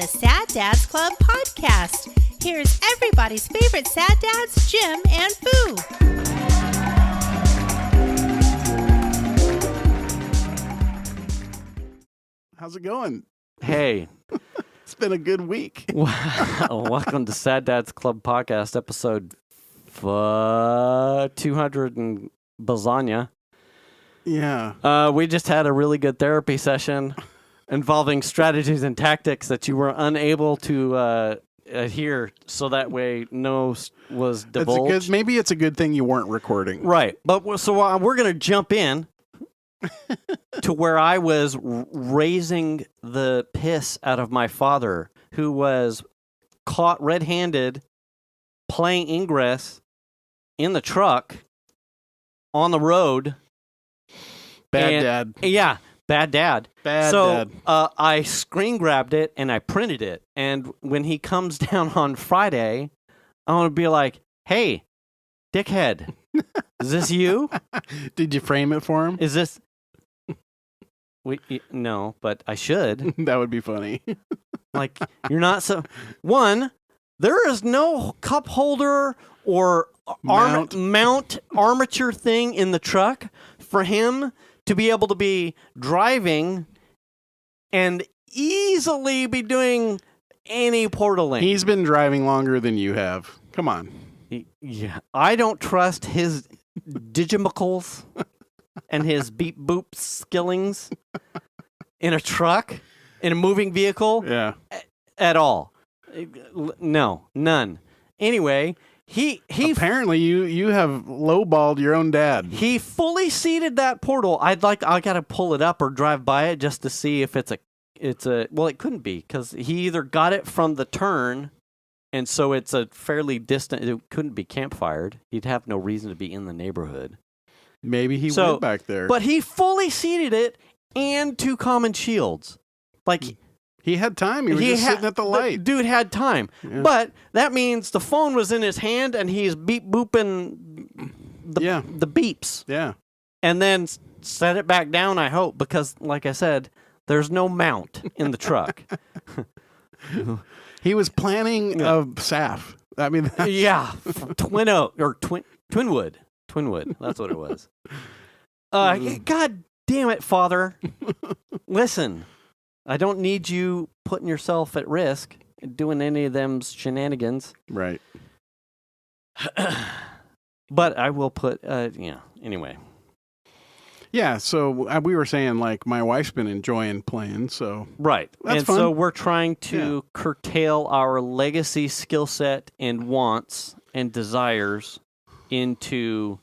the Sad Dads Club podcast. Here's everybody's favorite sad dads, Jim and Boo. How's it going? Hey. It's been a good week. Welcome to Sad Dads Club podcast, episode 200 and bazanya. Yeah. We just had a really good therapy session involving strategies and tactics that you were unable to adhere, so that way no was divulged. Maybe it's a good thing you weren't recording. Right. But so we're going to jump in to where I was raising the piss out of my father, who was caught red-handed playing Ingress in the truck on the road. Bad dad. Yeah, bad dad. Bad dad. I screen grabbed it and I printed it. And when he comes down on Friday, I want to be like, hey, dickhead, is this you? Did you frame it for him? Is this... No, but I should. That would be funny. Like, you're not so... One, there is no cup holder or mount armature thing in the truck for him to be able to be driving and easily be doing any portaling. He's been driving longer than you have. Come on. Yeah, I don't trust his digimicals and his beep boop skillings in a truck, in a moving vehicle, at all. No, none. Anyway, he apparently you have lowballed your own dad. He fully seated that portal. I gotta pull it up or drive by it just to see if it's a well, it couldn't be, because he either got it from the turn, and so it's a fairly distant. It couldn't be campfired. He'd have no reason to be in the neighborhood. Maybe he went back there. But he fully seated it and two common shields. Like, he had time. He was just sitting at the light. The dude had time. Yeah. But that means the phone was in his hand and he's beep booping the beeps. Yeah. And then set it back down, I hope, because like I said, there's no mount in the truck. He was planning a SAF. I mean, Twinwood. That's what it was. God damn it, Father. Listen, I don't need you putting yourself at risk doing any of them shenanigans. Right. But I will put, anyway. Yeah, so we were saying, like, my wife's been enjoying playing, so. Right. That's and fun. So we're trying to curtail our legacy skill set and wants and desires into...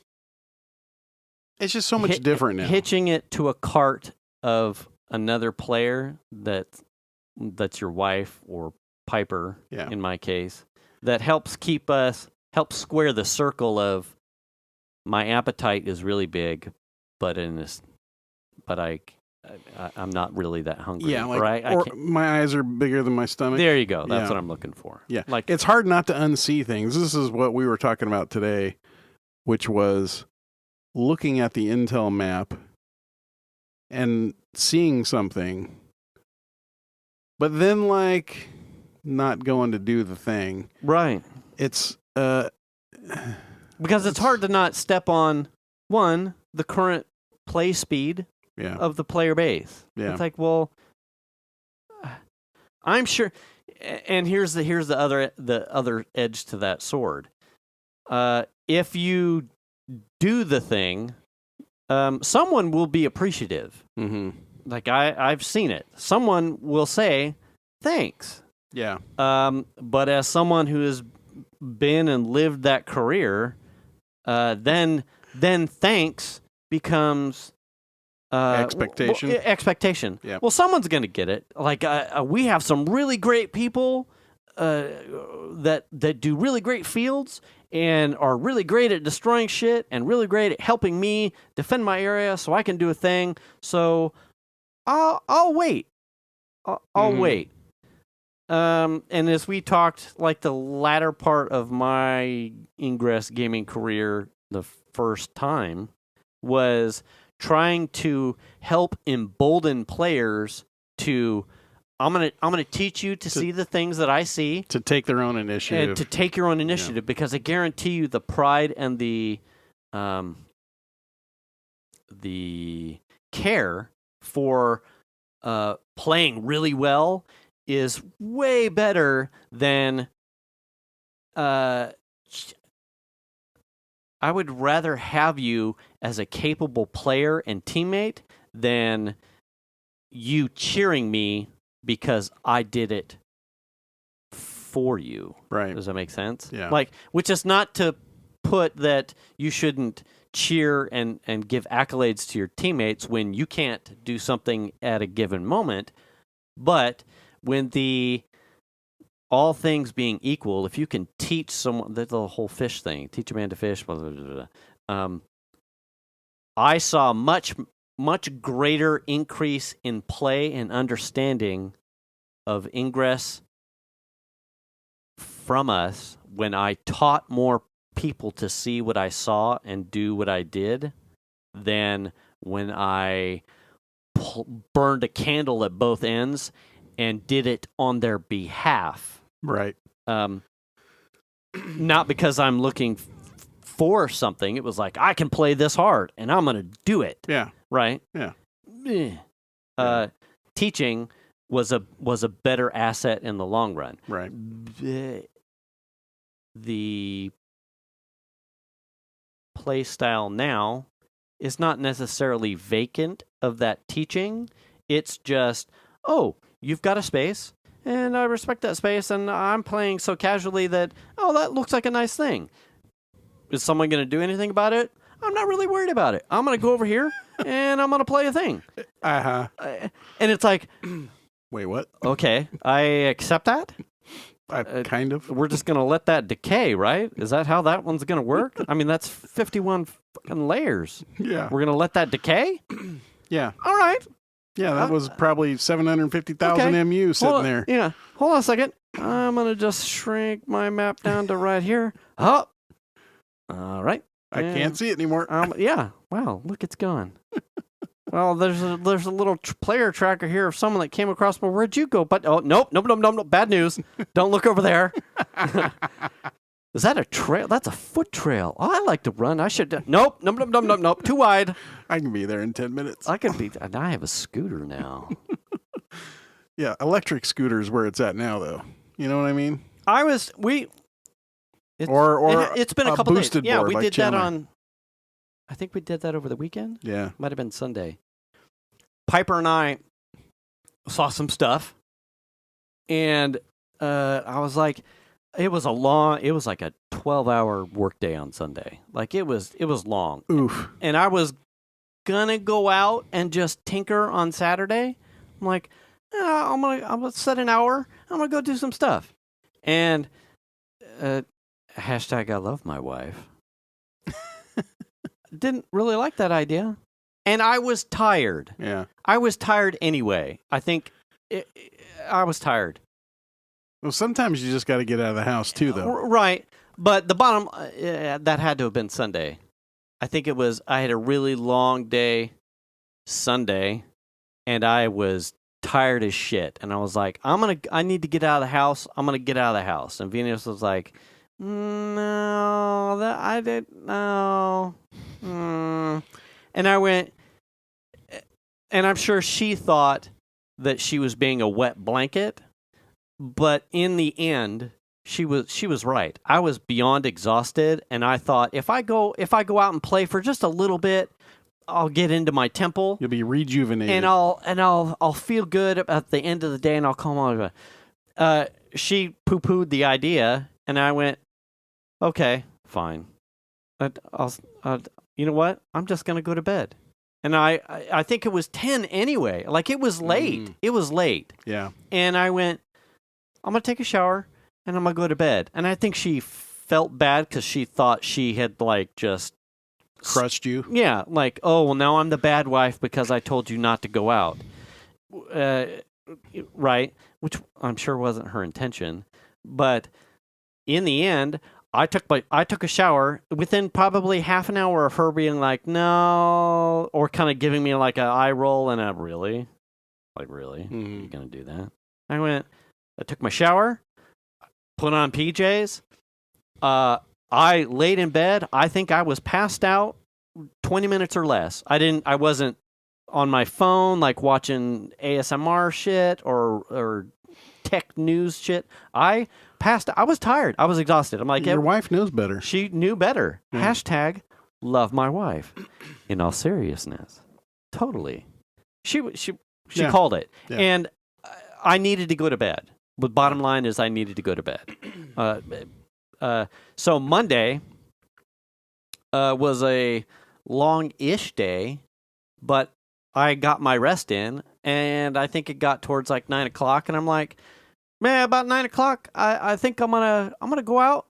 It's just so much different now. Hitching it to a cart of another player that's your wife or Piper, in my case, that helps square the circle of my appetite is really big, but I'm not really that hungry. Yeah, like, right? or my eyes are bigger than my stomach. There you go. That's what I'm looking for. Yeah, like, it's hard not to unsee things. This is what we were talking about today, which was looking at the Intel map and seeing something, but then, like, not going to do the thing. Right. It's because it's hard to not step on, one, the current play speed of the player base. Yeah. It's like, well, I'm sure, and here's the other edge to that sword. If you do the thing, someone will be appreciative. Mm-hmm. Like I've seen it. Someone will say thanks. Yeah. But as someone who has been and lived that career, then thanks becomes expectation. Expectation. Yeah. Well, someone's going to get it. Like we have some really great people that do really great fields and are really great at destroying shit and really great at helping me defend my area so I can do a thing. So I'll wait. I'll wait. And as we talked, like the latter part of my Ingress gaming career, the first time was trying to help embolden players to I'm gonna teach you to see the things that I see, to take their own initiative, and to take your own initiative, because I guarantee you the pride and the care for playing really well is way better than I would rather have you as a capable player and teammate than you cheering me because I did it for you. Right. Does that make sense? Yeah. Like, which is not to put that you shouldn't cheer and give accolades to your teammates when you can't do something at a given moment. But when all things being equal, if you can teach someone, the whole fish thing, teach a man to fish, blah, blah, blah, blah. I saw much greater increase in play and understanding of Ingress from us when I taught more people to see what I saw and do what I did than when I burned a candle at both ends and did it on their behalf. Right. Not because I'm looking for something. It was like, I can play this hard and I'm going to do it. Yeah. Right? Yeah. Teaching was a better asset in the long run. Right. The play style now is not necessarily vacant of that teaching. It's just, oh, you've got a space, and I respect that space, and I'm playing so casually that, oh, that looks like a nice thing. Is someone going to do anything about it? I'm not really worried about it. I'm going to go over here, and I'm going to play a thing. Uh-huh. And it's like, wait, what? okay, I accept that. Kind of. We're just going to let that decay, right? Is that how that one's going to work? I mean, that's 51 fucking layers. Yeah. We're going to let that decay? Yeah. All right. Yeah, that was probably 750,000 MU sitting there. Yeah. Hold on a second. I'm going to just shrink my map down to right here. Oh. All right. I can't see it anymore. Yeah. Wow. Look, it's gone. Well, there's a little player tracker here of someone that came across. Well, where'd you go? But nope. Bad news. Don't look over there. Is that a trail? That's a foot trail. Oh, I like to run. I should. Nope. Too wide. I can be there in 10 minutes. I could be. And I have a scooter now. Yeah, electric scooters where it's at now, though. You know what I mean? It's been a couple days. Yeah, we did that on. I think we did that over the weekend. Yeah. Might have been Sunday. Piper and I saw some stuff, and I was like, it was like a 12-hour workday on Sunday. Like it was long. Oof. And I was gonna go out and just tinker on Saturday. I'm like, I'm gonna set an hour. I'm gonna go do some stuff. And hashtag I love my wife. Didn't really like that idea. And I was tired. Yeah. I was tired anyway. I think I was tired. Well, sometimes you just got to get out of the house too, though. Right. But the bottom, that had to have been Sunday. I think I had a really long day Sunday, and I was tired as shit. And I was like, I need to get out of the house. I'm going to get out of the house. And Venus was like, no, I didn't know. And I went, and I'm sure she thought that she was being a wet blanket, but in the end, she was right. I was beyond exhausted, and I thought if I go out and play for just a little bit, I'll get into my temple. You'll be rejuvenated, and I'll feel good at the end of the day, and I'll come on. She poo-pooed the idea, and I went, okay, fine. You know what? I'm just going to go to bed. And I think it was 10 anyway. Like, it was late. It was late. Yeah. And I went, I'm going to take a shower, and I'm going to go to bed. And I think she felt bad because she thought she had, like, just... crushed you? Yeah. Like, oh, well, now I'm the bad wife because I told you not to go out. Right? Which I'm sure wasn't her intention. But in the end... I took a shower within probably half an hour of her being like, no, or kind of giving me like an eye roll and a really? Like, really? Mm-hmm. You going to do that? I took my shower, put on PJs. I laid in bed. I think I was passed out 20 minutes or less. I wasn't on my phone like watching ASMR shit or tech news shit. I passed. I was tired. I was exhausted. I'm like, your wife knows better. She knew better. Yeah. Hashtag love my wife. In all seriousness, totally. She called it, and I needed to go to bed. But bottom line is, I needed to go to bed. So Monday was a long-ish day, but I got my rest in, and I think it got towards like 9 o'clock, and I'm like, man, about 9 o'clock, I think I'm gonna go out.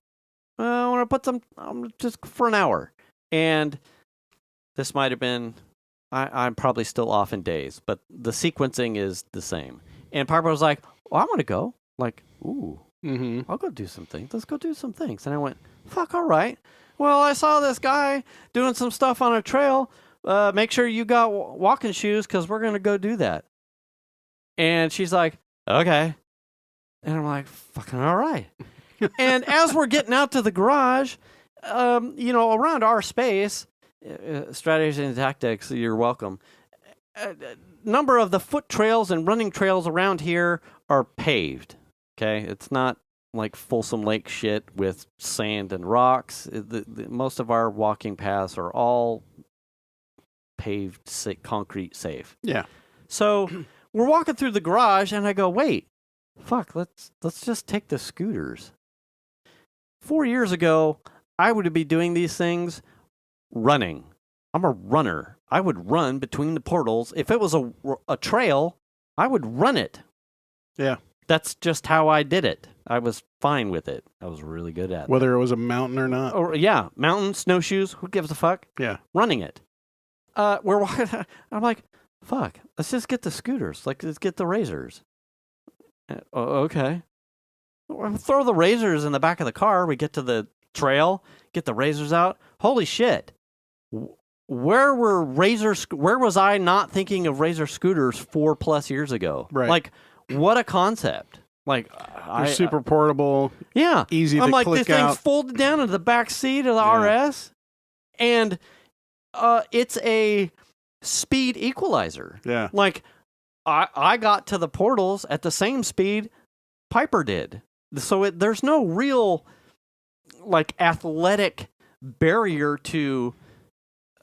I want to put just for an hour, and this might have been. I'm probably still off in days, but the sequencing is the same. And Piper was like, "Well, I'm gonna go." Like, ooh, I'll go do some things. Let's go do some things. And I went, "Fuck, all right." Well, I saw this guy doing some stuff on a trail. Make sure you got walking shoes because we're gonna go do that. And she's like, "Okay." And I'm like, "Fucking all right." And as we're getting out to the garage, around our space. Strategies and tactics, you're welcome. Number of the foot trails and running trails around here are paved. Okay, it's not like Folsom Lake shit with sand and rocks. Most of our walking paths are all paved, concrete safe. Yeah. So we're walking through the garage, and I go, "Wait, fuck, let's just take the scooters." 4 years ago, I would be doing these things. Running. I'm a runner. I would run between the portals. If it was a trail, I would run it. Yeah. That's just how I did it. I was fine with it. I was really good at it. Whether it was a mountain or not. Or, yeah, mountain, snowshoes, who gives a fuck? Yeah. Running it. We're walking. I'm like, fuck, let's just get the scooters. Like, let's get the razors. Okay. We'll throw the razors in the back of the car. We get to the trail, get the razors out. Holy shit. Where was I not thinking of razor scooters 4+ years ago? Right. Like, what a concept. Like, They're super portable. Yeah. Easy to I'm like, click this out. thing's folded down into the back seat of the RS, and it's a speed equalizer. Yeah. Like, I got to the portals at the same speed Piper did. So there's no real, like, athletic barrier to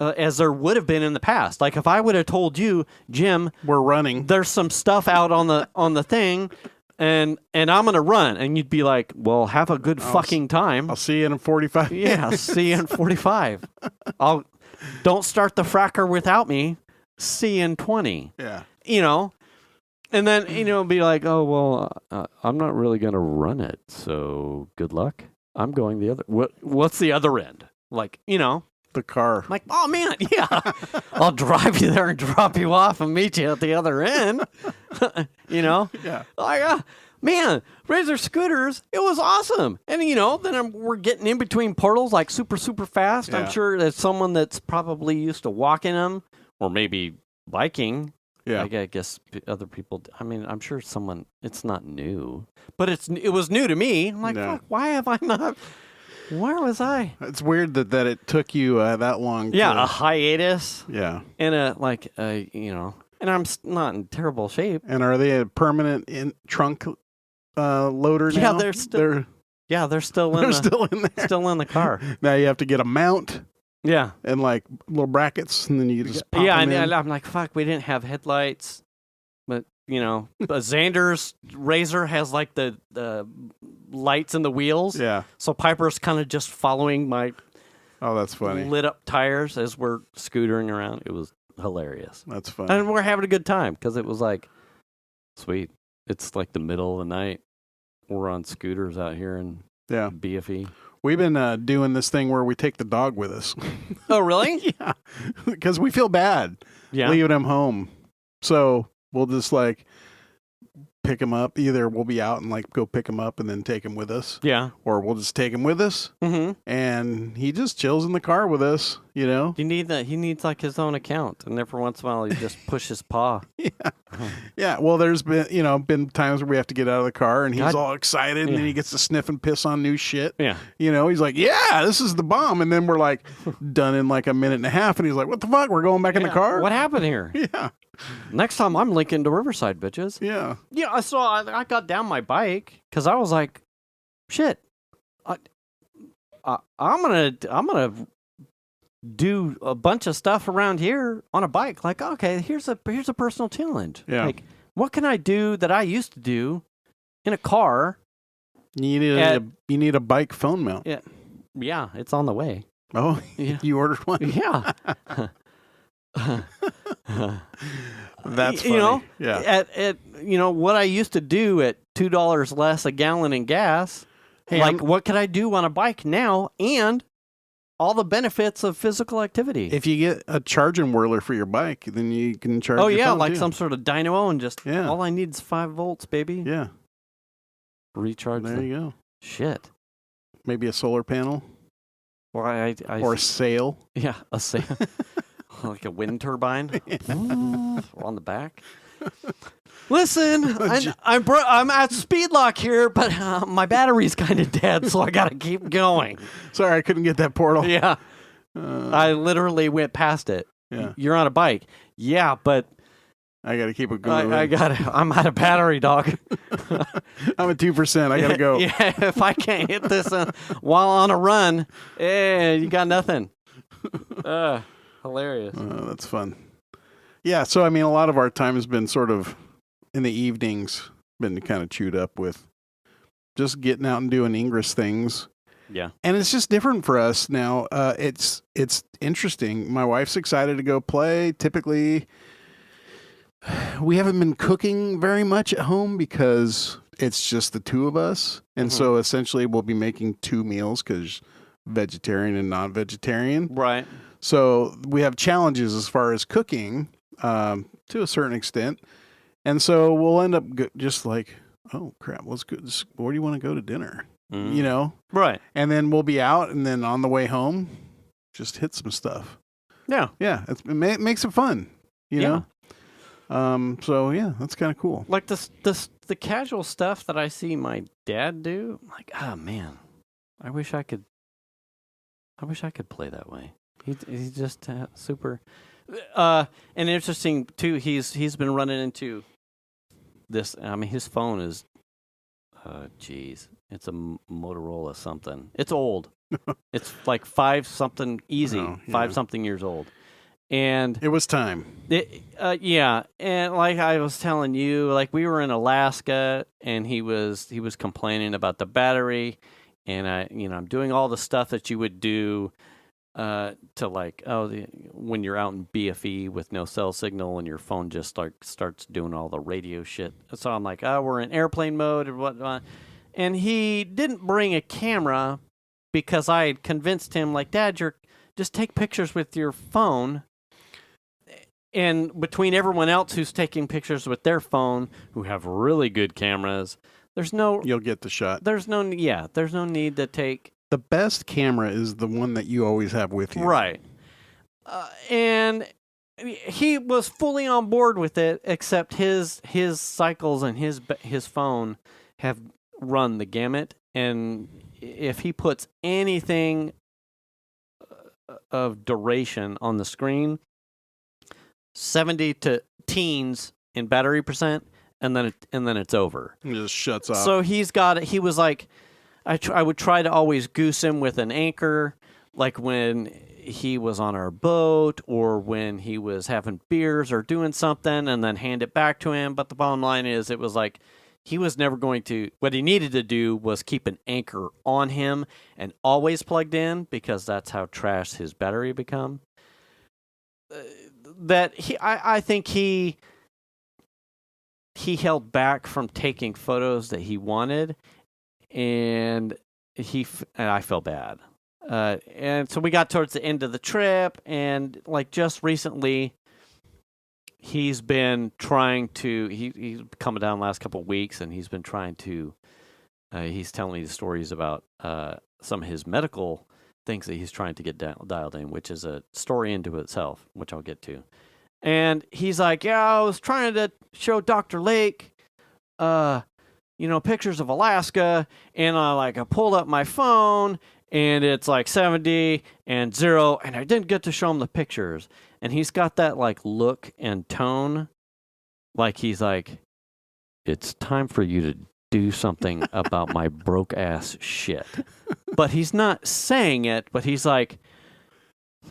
as there would have been in the past. Like, if I would have told you, Jim, we're running, there's some stuff out on the thing, and I'm gonna run, and you'd be like, well, have a good fucking time. I'll see you in 45 minutes. Yeah, see you in 45. Don't start the fracker without me. See you in 20. Yeah. And then be like, oh well, I'm not really gonna run it, so good luck. I'm going the other. What's the other end? Like, the car. I'm like, oh man, yeah, I'll drive you there and drop you off and meet you at the other end. Yeah. Like, man, Razor scooters, it was awesome. And then we're getting in between portals like super, super fast. Yeah. I'm sure there's someone that's probably used to walking them or maybe biking. Yeah. I guess other people. I mean, I'm sure someone. It's not new, but it was new to me. I'm like, fuck, why have I not? Where was I? It's weird that it took you that long. Yeah, a hiatus. Yeah, and and I'm not in terrible shape. And are they a permanent trunk loader now? Yeah, they're still in there, still in the car. Now you have to get a mount. Yeah, and like little brackets, and then you just pop them in. And I'm like, fuck, we didn't have headlights, but Xander's Razor has like the lights in the wheels. Yeah, so Piper's kind of just following my that's funny lit up tires as we're scootering around. It was hilarious. That's funny, and we're having a good time because it was like, sweet. It's like the middle of the night. We're on scooters out here in BFE. We've been doing this thing where we take the dog with us. Oh, really? Yeah. Because we feel bad leaving him home. So we'll just like pick him up. Either we'll be out and like go pick him up and then take him with us. Yeah. Or we'll just take him with us. Mm-hmm. And he just chills in the car with us, you know? He needs like his own account. And every once in a while, he just pushes paw. Yeah. Yeah. Well, there's been times where we have to get out of the car and he's all excited and then he gets to sniff and piss on new shit. Yeah. You know, he's like, yeah, this is the bomb. And then we're like done in like a minute and a half. And he's like, what the fuck? We're going back in the car? What happened here? Yeah. Next time I'm linking to Riverside, bitches. Yeah. Yeah. So I got down my bike because I was like, shit, I'm gonna do a bunch of stuff around here on a bike. Like, okay, here's a personal challenge. Yeah. Like, what can I do that I used to do in a car? You need a bike phone mount. Yeah. Yeah, it's on the way. Oh, Yeah. You ordered one? Yeah. That's funny. You know, yeah. at what I used to do at $2 less a gallon in gas. Hey, like, what could I do on a bike now? And all the benefits of physical activity. If you get a charging whirler for your bike, then you can charge. Oh your yeah, phone like too. some sort of dynamo, and just Yeah. all I need is 5 volts, baby. Yeah. Recharge. There you go. Shit. Maybe a solar panel Or or a sail. yeah, a sail. Like a wind turbine on the back. Listen, I'm at speed lock here, but my battery's kind of dead, so I gotta keep going. Sorry, I couldn't get that portal. Yeah, I literally went past it. Yeah. You're on a bike. Yeah, but I got to keep it going. I'm out of battery, dog. I'm at 2%. I got to go. Yeah, if I can't hit this while on a run, you got nothing. Hilarious. That's fun. Yeah, so I mean, a lot of our time has been sort of in the evenings, been kind of chewed up with just getting out and doing Ingress things. Yeah. And it's just different for us now. It's interesting. My wife's excited to go play. Typically, we haven't been cooking very much at home because it's just the two of us. And so essentially we'll be making 2 meals because vegetarian and non-vegetarian. Right. So we have challenges as far as cooking to a certain extent. And so we'll end up just like, oh, crap, let's go. Where do you want to go to dinner? Mm. You know? Right. And then we'll be out, and then on the way home, just hit some stuff. Yeah. Yeah. It makes it fun, you know? So, yeah, that's kind of cool. Like the casual stuff that I see my dad do, I'm like, oh, man, I wish I could play that way. He's just super. And interesting too. He's been running into this. I mean, his phone is, it's a Motorola something. It's old. It's like 5 something easy, Oh, yeah. 5 something years old, and It was time. yeah. And like I was telling you, like we were in Alaska, and he was complaining about the battery, and I'm doing all the stuff that you would do. To like, when you're out in BFE with no cell signal and your phone just starts doing all the radio shit. So I'm like, we're in airplane mode and whatnot. And he didn't bring a camera because I had convinced him, like, Dad, just take pictures with your phone. And between everyone else who's taking pictures with their phone, who have really good cameras, You'll get the shot. there's no need to take. The best camera is the one that you always have with you. Right. And he was fully on board with it, except his cycles and his phone have run the gamut. And if he puts anything of duration on the screen, 70 to teens in battery percent, and then it's over. It just shuts off. So he was like, I would try to always goose him with an anchor, like when he was on our boat or when he was having beers or doing something, and then hand it back to him. But the bottom line is, it was like he was never going to. What he needed to do was keep an anchor on him and always plugged in, because that's how trash his battery become. I think he held back from taking photos that he wanted. And I felt bad. And so we got towards the end of the trip, and like just recently, he's been trying to. He's coming down the last couple of weeks, and he's been trying to. He's telling me the stories about some of his medical things that he's trying to get dialed in, which is a story into itself, which I'll get to. And he's like, yeah, I was trying to show Dr. Lake, pictures of Alaska, and I pulled up my phone, and it's like 70 and 0, and I didn't get to show him the pictures. And he's got that look and tone, like he's like, it's time for you to do something about my broke ass shit. But he's not saying it, but he's like,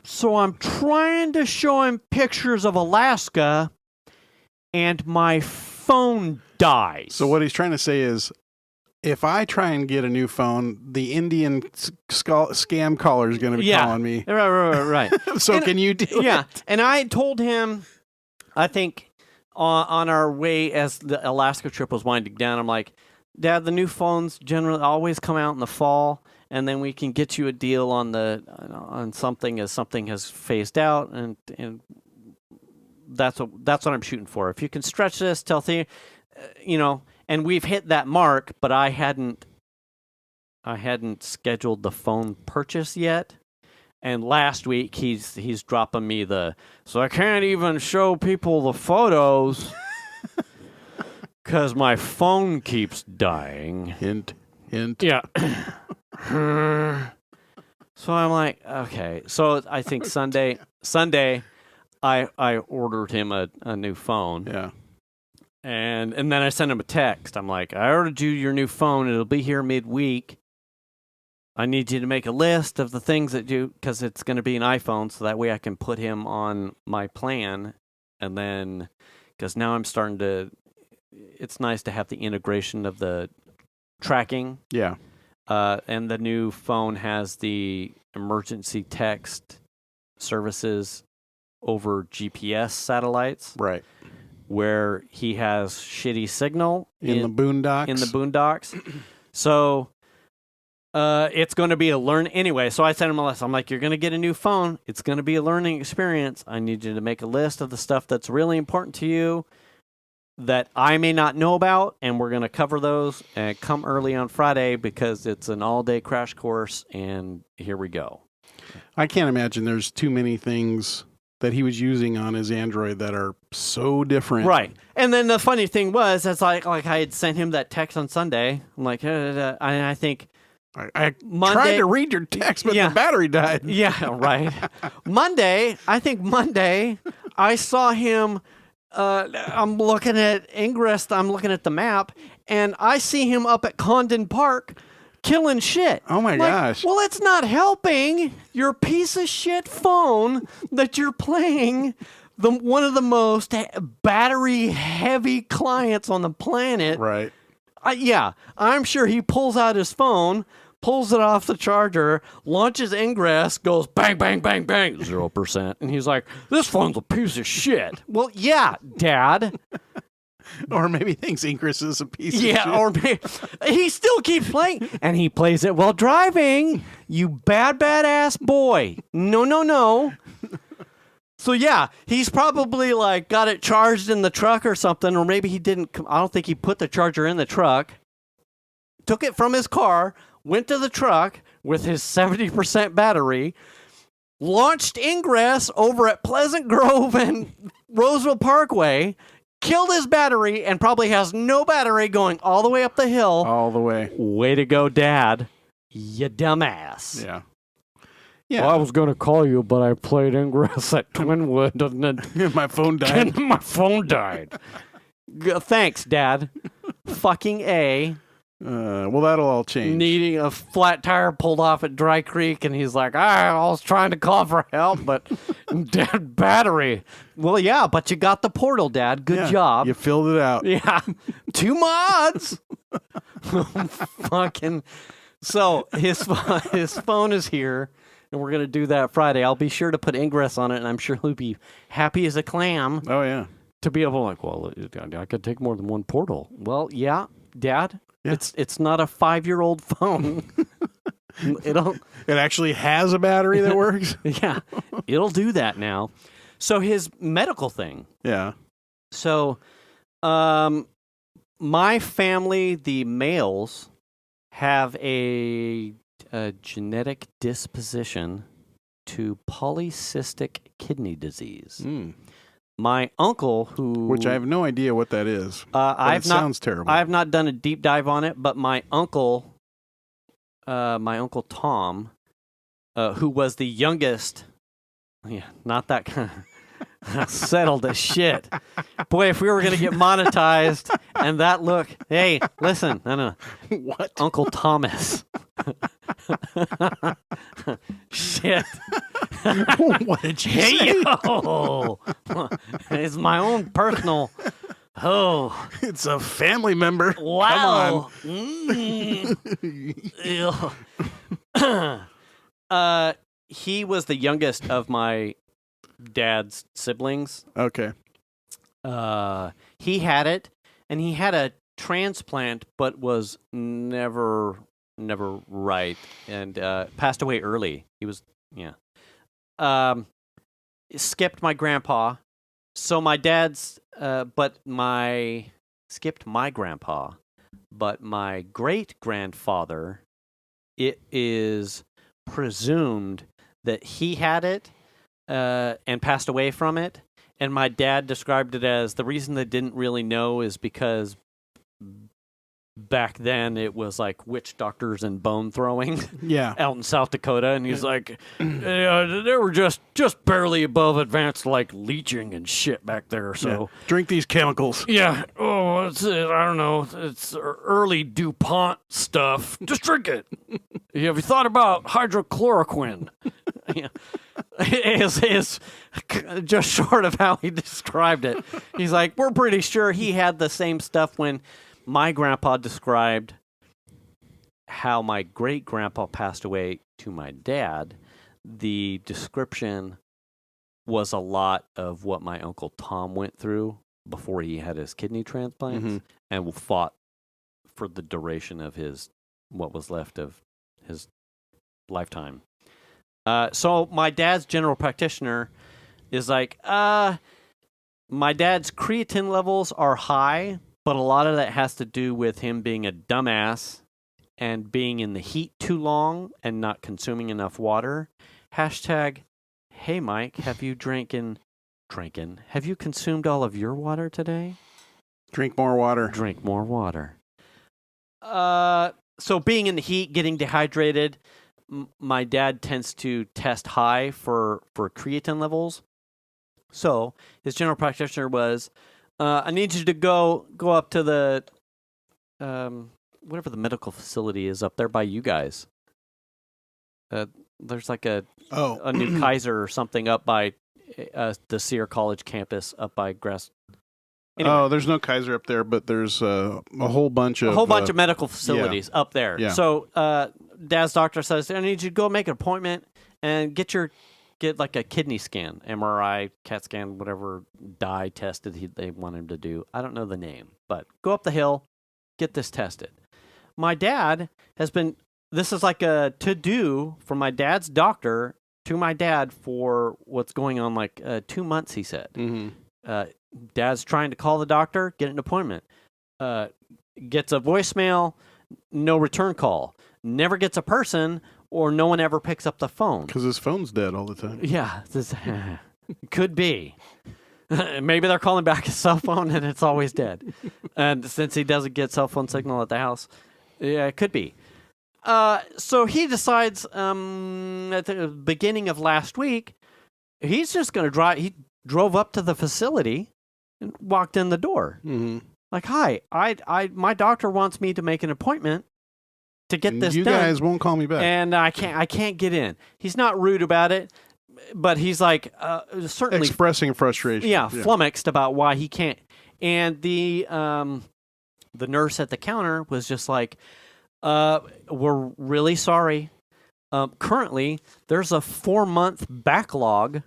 so I'm trying to show him pictures of Alaska and my phone dies. So what he's trying to say is, if I try and get a new phone, the Indian scam caller is going to be calling me. Right. So can you do it? Yeah. And I told him, I think on our way as the Alaska trip was winding down, I'm like, Dad, the new phones generally always come out in the fall, and then we can get you a deal on something as something has phased out, and that's what I'm shooting for. If you can stretch this till and we've hit that mark, but I hadn't scheduled the phone purchase yet. And last week he's dropping me so I can't even show people the photos. Because my phone keeps dying. Hint. Yeah. So I'm like, okay. So I think Sunday, I ordered him a new phone. Yeah. And then I sent him a text. I'm like, I ordered you your new phone. It'll be here midweek. I need you to make a list of the things that because it's going to be an iPhone, so that way I can put him on my plan. And then, because now I'm starting to. It's nice to have the integration of the tracking. Yeah. And the new phone has the emergency text services over GPS satellites. Right. Where he has shitty signal. In the boondocks. So it's going to be a learn anyway. So I sent him a list. I'm like, you're going to get a new phone. It's going to be a learning experience. I need you to make a list of the stuff that's really important to you that I may not know about, and we're going to cover those and come early on Friday because it's an all-day crash course, and here we go. I can't imagine there's too many things that he was using on his Android that are so different. Right. And then the funny thing was, it's like I had sent him that text on Sunday. I'm like, I think I Monday, tried to read your text, but the battery died. Yeah, right. Monday, I saw him. I'm looking at Ingress. I'm looking at the map, and I see him up at Condon Park killing shit. Oh my gosh. Well, it's not helping your piece of shit phone that you're playing one of the most battery heavy clients on the planet. Right. I'm sure he pulls out his phone, pulls it off the charger, launches Ingress, goes bang, bang, bang, bang, 0%. And he's like, this phone's a piece of shit. Well, yeah, Dad. Or maybe thinks Ingress is a piece of shit. Yeah, or he still keeps playing. And he plays it while driving. You badass boy. No. So, yeah, he's probably got it charged in the truck or something. Or maybe he didn't. I don't think he put the charger in the truck. Took it from his car. Went to the truck with his 70% battery, launched Ingress over at Pleasant Grove and Roseville Parkway, killed his battery, and probably has no battery going all the way up the hill. All the way. Way to go, Dad. You dumbass. Yeah. Well, I was going to call you, but I played Ingress at Twinwood, and my phone died. My phone died. Thanks, Dad. Fucking A. Well, that'll all change. Needing a flat tire pulled off at Dry Creek, and he's like, I was trying to call for help, but dead battery. Well, yeah, but you got the portal, Dad. Good job. You filled it out. Yeah. 2 mods. Fucking. So his phone is here, and we're going to do that Friday. I'll be sure to put Ingress on it, and I'm sure he'll be happy as a clam. Oh, yeah. To be able to, I could take more than one portal. Well, yeah, Dad. Yeah. It's not a 5-year-old phone. It actually has a battery that works. Yeah, it'll do that now. So his medical thing. Yeah. So, my family, the males, have a genetic disposition to polycystic kidney disease. My uncle, Which I have no idea what that is. Sounds terrible. I have not done a deep dive on it, but my uncle Tom, who was the youngest, not that kind of settled as shit. Boy, if we were going to get monetized and that look, hey, listen, no. What? Uncle Thomas. Shit. What did you say? Hey, yo! It's my own personal. Oh. It's a family member. Wow. Come on. He was the youngest of my dad's siblings. Okay. He had it, and he had a transplant, but was never right, and passed away early. He was, skipped my grandpa. So my dad's, skipped my grandpa, but my great-grandfather, it is presumed that he had it and passed away from it. And my dad described it as the reason they didn't really know is because back then it was like witch doctors and bone throwing out in South Dakota. And he's like, they were just barely above advanced like leeching and shit back there. So drink these chemicals. Yeah. Oh, I don't know. It's early DuPont stuff. Just drink it. Have you thought about hydrochloroquine? Is just short of how he described it. He's like, we're pretty sure he had the same stuff when my grandpa described how my great-grandpa passed away to my dad. The description was a lot of what my Uncle Tom went through before he had his kidney transplants and fought for the duration of what was left of his lifetime. So my dad's general practitioner is like, my dad's creatine levels are high, but a lot of that has to do with him being a dumbass and being in the heat too long and not consuming enough water. Hashtag, hey, Mike, have you have you consumed all of your water today? Drink more water. Drink more water. So being in the heat, getting dehydrated, my dad tends to test high for creatine levels. So his general practitioner was, I need you to go up to the whatever the medical facility is up there by you guys. There's like a new Kaiser or something up by the Sear College campus up by Grass. Anyway. Oh, there's no Kaiser up there, but there's a whole bunch of medical facilities up there. Yeah. So Dad's doctor says, I need you to go make an appointment and get like a kidney scan, MRI, CAT scan, whatever dye tested they want him to do. I don't know the name, but go up the hill, get this tested. My dad this is like a to-do from my dad's doctor to my dad for what's going on, like 2 months, he said. Dad's trying to call the doctor, get an appointment. Gets a voicemail, no return call. Never gets a person, or no one ever picks up the phone. Because his phone's dead all the time. Yeah, could be. Maybe they're calling back his cell phone and it's always dead. And since he doesn't get cell phone signal at the house, yeah, it could be. So he decides at the beginning of last week, he's just going to drive. He drove up to the facility and walked in the door. Like, hi, my doctor wants me to make an appointment to get this done. You guys won't call me back. And I can't get in. He's not rude about it, but he's like certainly expressing frustration. Yeah, flummoxed about why he can't. And the nurse at the counter was just like, we're really sorry. Currently, there's a 4-month backlog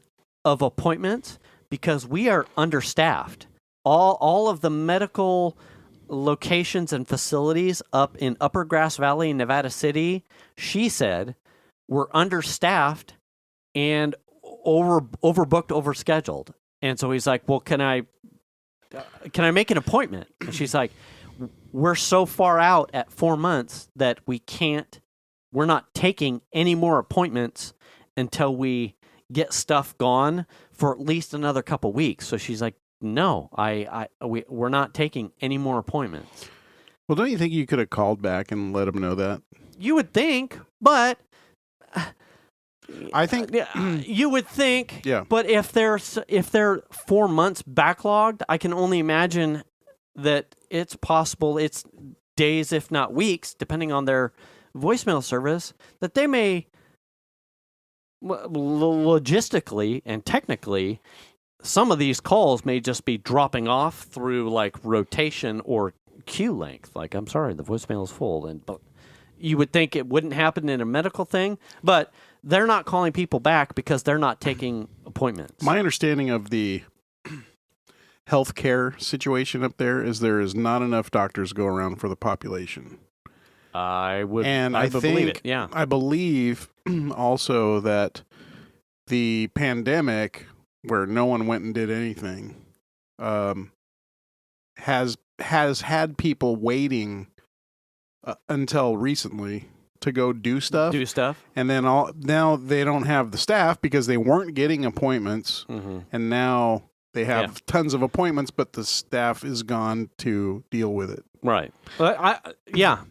of appointments because we are understaffed. All of the medical locations and facilities up in Upper Grass Valley in Nevada City, she said, were understaffed and overbooked, overscheduled. And so he's like, well, can I can I make an appointment? And she's like, we're so far out at 4 months that we're not taking any more appointments until we get stuff gone for at least another couple weeks. So she's like, no, we're not taking any more appointments. Well, don't you think you could have called back and let them know that? You would think, but I think you would think. Yeah. But if they're 4 months backlogged, I can only imagine that it's possible it's days, if not weeks, depending on their voicemail service, that they may logistically and technically, some of these calls may just be dropping off through like rotation or queue length. Like, I'm sorry, the voicemail is full. But you would think it wouldn't happen in a medical thing, but they're not calling people back because they're not taking appointments. My understanding of the healthcare situation up there is not enough doctors to go around for the population. I would think, believe it. Yeah. I believe also that the pandemic, where no one went and did anything, has had people waiting until recently to go do stuff. And then now they don't have the staff because they weren't getting appointments, and now they have tons of appointments, but the staff is gone to deal with it. Right. But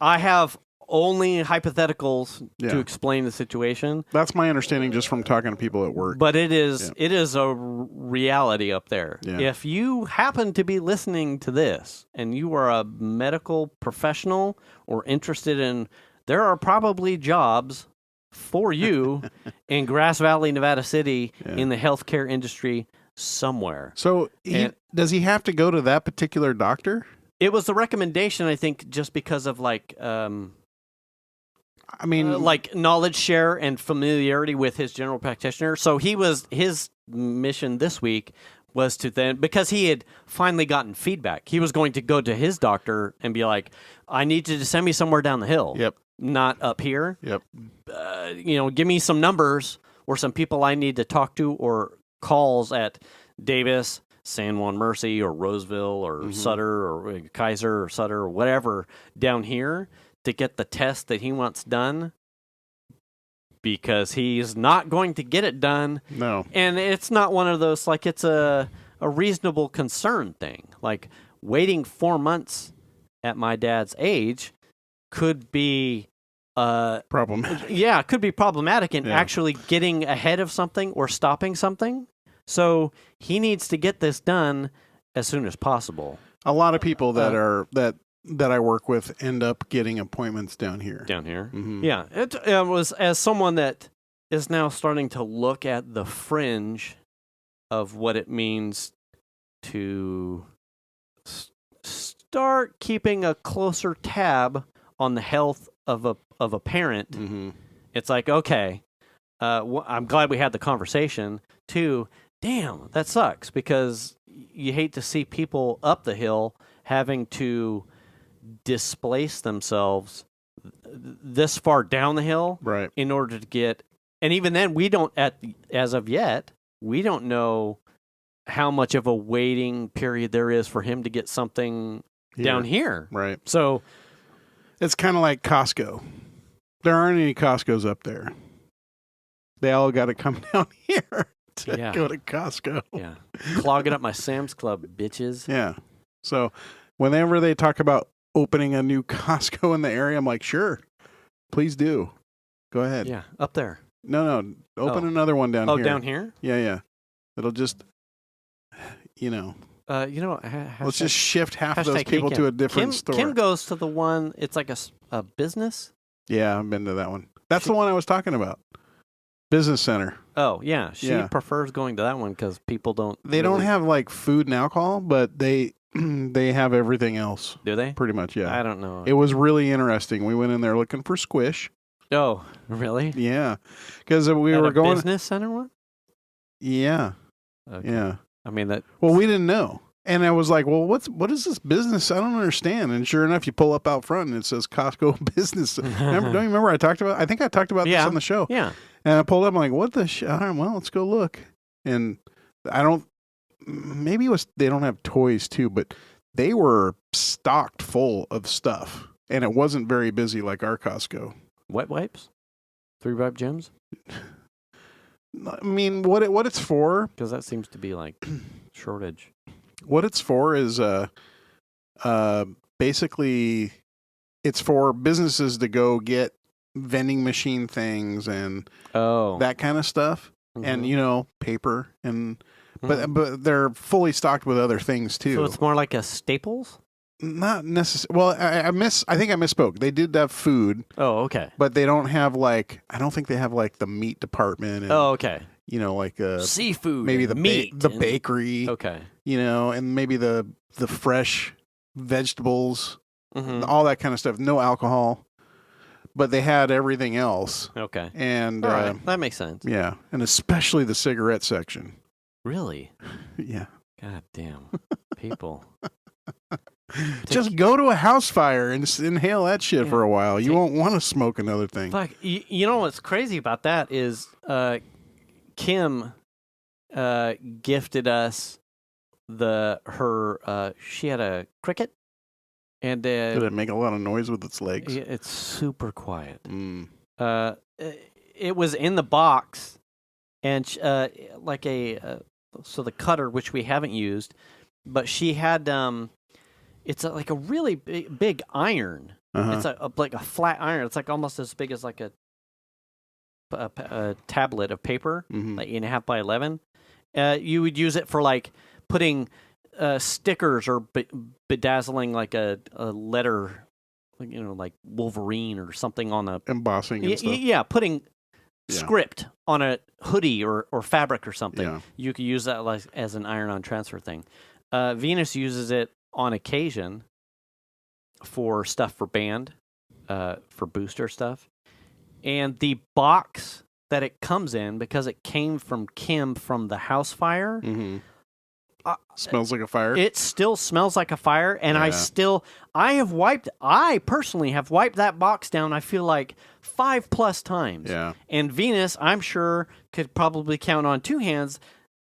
I have only hypotheticals to explain the situation. That's my understanding just from talking to people at work. But it is a reality up there. Yeah. If you happen to be listening to this and you are a medical professional or interested in, there are probably jobs for you in Grass Valley, Nevada City in the healthcare industry somewhere. So does he have to go to that particular doctor? It was the recommendation, I think, just because of like knowledge share and familiarity with his general practitioner. So his mission this week was to then, because he had finally gotten feedback, he was going to go to his doctor and be like, I need you to send me somewhere down the hill. Yep. Not up here. Yep. Give me some numbers or some people I need to talk to, or calls at Davis, San Juan Mercy, or Roseville, or Sutter, or Kaiser, or Sutter, or whatever down here to get the test that he wants done, because he's not going to get it done. No. And it's not one of those, like, it's a reasonable concern thing. Like, waiting 4 months at my dad's age could be problematic. Yeah, it could be problematic in actually getting ahead of something or stopping something. So he needs to get this done as soon as possible. A lot of people that I work with end up getting appointments down here. Yeah. It was, as someone that is now starting to look at the fringe of what it means to start keeping a closer tab on the health of a parent. It's like, okay, I'm glad we had the conversation. Too, damn, that sucks, because you hate to see people up the hill having to displace themselves this far down the hill, right, in order to get. And even then, as of yet, we don't know how much of a waiting period there is for him to get something down here. Right. So it's kind of like Costco. There aren't any Costcos up there. They all got to come down here to go to Costco. Yeah. Clogging up my Sam's Club, bitches. Yeah. So whenever they talk about opening a new Costco in the area, I'm like, sure, please do. Go ahead. Yeah. Up there. No. Open another one down here. Oh, down here? Yeah. It'll just, let's just shift half of those people to a different store. Kim goes to the one, it's like a business. Yeah, I've been to that one. That's the one I was talking about. Business Center. Oh, yeah. She prefers going to that one because people don't... They don't have, like, food and alcohol, but they have everything else. Do they? Pretty much, yeah. I don't know. It was really interesting. We went in there looking for Squish. Oh, really? Yeah. Because we were going... Business Center one? Yeah. Okay. Yeah. I mean, that... Well, we didn't know. And I was like, well, what is this business? I don't understand. And sure enough, you pull up out front and it says Costco Business. Don't you remember I talked about this on the show. Yeah. And I pulled up, I'm like, what the shit? All right, well, let's go look. And I don't maybe it was they don't have toys too, but they were stocked full of stuff, and it wasn't very busy like our Costco. Wet wipes? 3-wipe gems? I mean, what it's for? Because that seems to be like shortage. What it's for is basically it's for businesses to go get vending machine things and that kind of stuff, and paper and but they're fully stocked with other things too. So it's more like a Staples? Not necessarily. Well, I think I misspoke. They did have food. Oh, okay. But they don't have I don't think they have the meat department. And, okay. Like seafood, maybe the meat, the bakery. Okay. And maybe the fresh vegetables, all that kind of stuff. No alcohol, but they had everything else. Okay. And all right. That makes sense. Yeah, and especially the cigarette section. Really? Yeah. God damn, people. Just go to a house fire and inhale that shit for a while. You won't want to smoke another thing. Fuck, you know what's crazy about that is Kim gifted us she had a cricket, and did it make a lot of noise with its legs? It's super quiet. It was in the box, and so the cutter, which we haven't used, but she had it's like a really big iron. It's like a flat iron. It's like almost as big as like a tablet of paper, like 8.5 by 11. You would use it for like putting stickers or bedazzling like a letter, like Wolverine or something on a embossing and stuff. Yeah, putting script on a hoodie or fabric or something. Yeah. You could use that as an iron-on transfer thing. Venus uses it on occasion for stuff for band, for booster stuff. And the box that it comes in, because it came from Kim from the house fire, smells like a fire. It still smells like a fire, and I personally have wiped that box down, I feel like 5+ times. Yeah. And Venus, I'm sure, could probably count on 2 hands.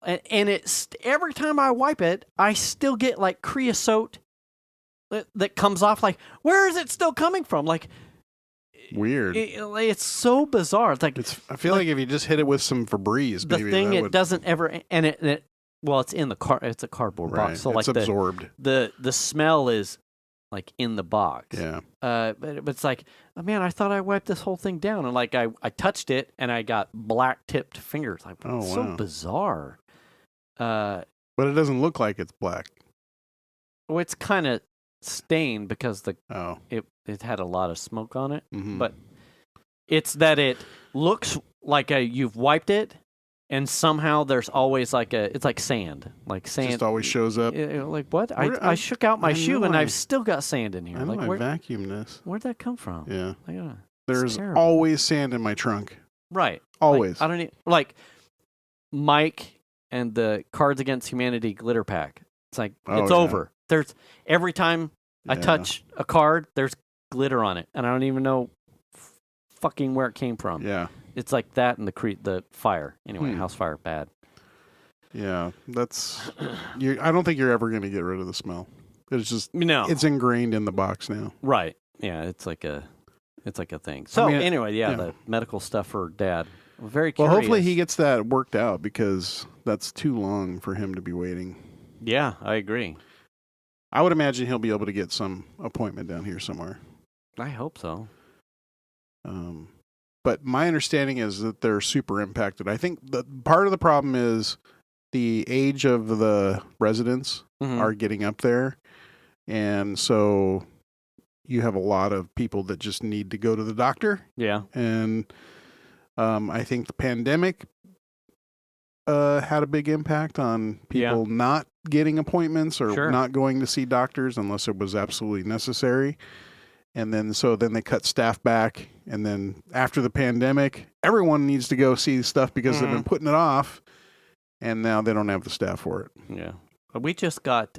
And it's every time I wipe it, I still get like creosote that comes off. Like, where is it still coming from? Like, weird. It's so bizarre. It's like I feel like if you just hit it with some Febreze, the thing it doesn't ever, and it it's in the car. It's a cardboard box, so it's like absorbed. The smell is like in the box. Yeah. But it's like, oh, man, I thought I wiped this whole thing down, and like I touched it, and I got black tipped fingers. Like, so bizarre. But it doesn't look like it's black. Well, it's kind of stained because it had a lot of smoke on it. But it's that it looks like you've wiped it, and somehow there's always it's like sand. Like sand just always shows up. Like what? I shook out my shoe and I've still got sand in here. I know like, I vacuumed this. Where'd that come from? Yeah. Like, there's always sand in my trunk. Right. Always. Like, I don't need Mike and the Cards Against Humanity glitter pack. It's like it's over. There's every time I touch a card, there's glitter on it, and I don't even know fucking where it came from. Yeah. It's like that and the fire. Anyway, house fire, bad. Yeah, that's. I don't think you're ever going to get rid of the smell. It's just it's ingrained in the box now. Right. Yeah, it's like a thing. So anyway, the medical stuff for Dad. I'm very curious. Well, hopefully he gets that worked out, because that's too long for him to be waiting. Yeah, I agree. I would imagine he'll be able to get some appointment down here somewhere. I hope so. But my understanding is that they're super impacted. I think part of the problem is the age of the residents are getting up there. And so you have a lot of people that just need to go to the doctor. Yeah. And I think the pandemic had a big impact on people not getting appointments or not going to see doctors unless it was absolutely necessary. And then they cut staff back. And then after the pandemic, everyone needs to go see stuff because they've been putting it off. And now they don't have the staff for it. Yeah. We just got,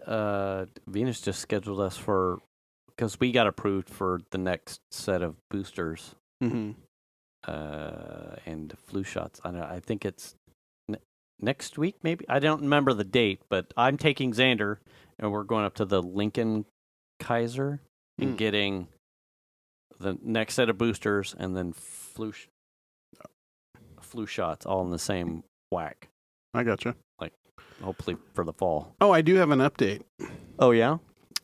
Venus just scheduled us because we got approved for the next set of boosters and flu shots. I think it's next week, maybe. I don't remember the date, but I'm taking Xander, and we're going up to the Lincoln Kaiser and getting the next set of boosters and then flu shots all in the same whack. I gotcha. Like, hopefully for the fall. Oh, I do have an update. Oh, yeah?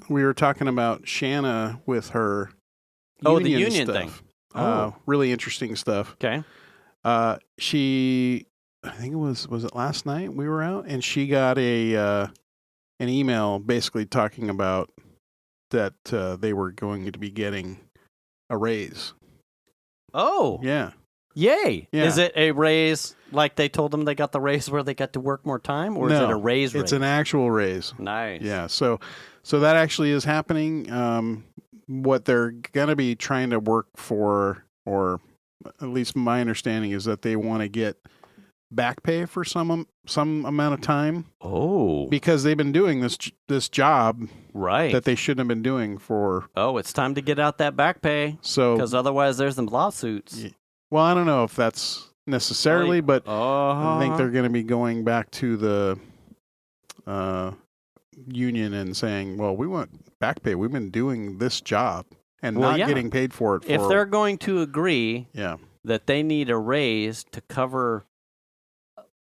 We were talking about Shanna with her the union stuff. thing. Oh. Really interesting stuff. Okay. She, I think it was it last night we were out, and she got an email basically talking about that they were going to be getting a raise. Oh. Yeah. Yay. Yeah. Is it a raise like they told them they got the raise where they got to work more time, or is it a raise? It's an actual raise. Nice. Yeah. So that actually is happening. What they're going to be trying to work for, or at least my understanding is that they want to get back pay for some amount of time. Oh. Because they've been doing this job right that they shouldn't have been doing for. Oh, it's time to get out that back pay. So because otherwise there's some lawsuits. Well, I don't know if that's necessarily, but I think they're going to be going back to the union and saying, well, we want back pay. We've been doing this job and not getting paid for it. If they're going to agree that they need a raise to cover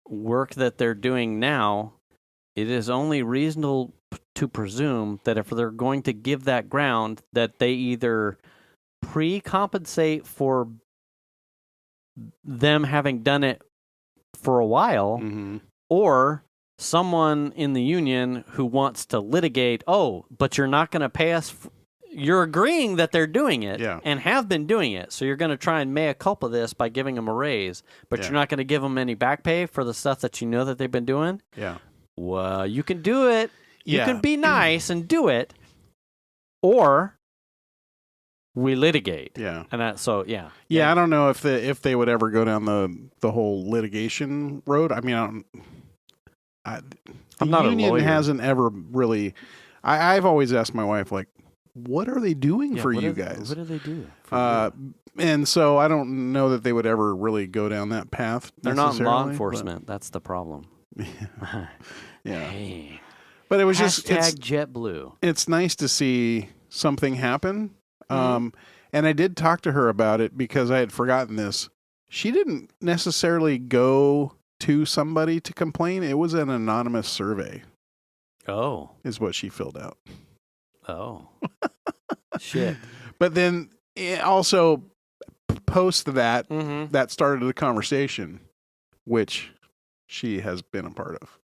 work that they're doing now, it is only reasonable to presume that if they're going to give that ground, that they either pre-compensate for them having done it for a while, or someone in the union who wants to litigate, but you're not going to pay us. You're agreeing that they're doing it and have been doing it. So you're going to try and mea culpa this by giving them a raise, but you're not going to give them any back pay for the stuff that you know that they've been doing. Yeah. Well, you can do it. You can be nice and do it, or we litigate. Yeah. And I don't know if they would ever go down the whole litigation road. I mean, I'm not a lawyer. The union hasn't ever really. I've always asked my wife, like, what are they doing for you guys? What do they do? And so I don't know that they would ever really go down that path. They're not in law enforcement. That's the problem. Yeah. Hey. But it was just JetBlue. It's nice to see something happen. And I did talk to her about it because I had forgotten this. She didn't necessarily go to somebody to complain. It was an anonymous survey. Oh. Is what she filled out. Oh. Shit. But then also post that, that started a conversation, which she has been a part of.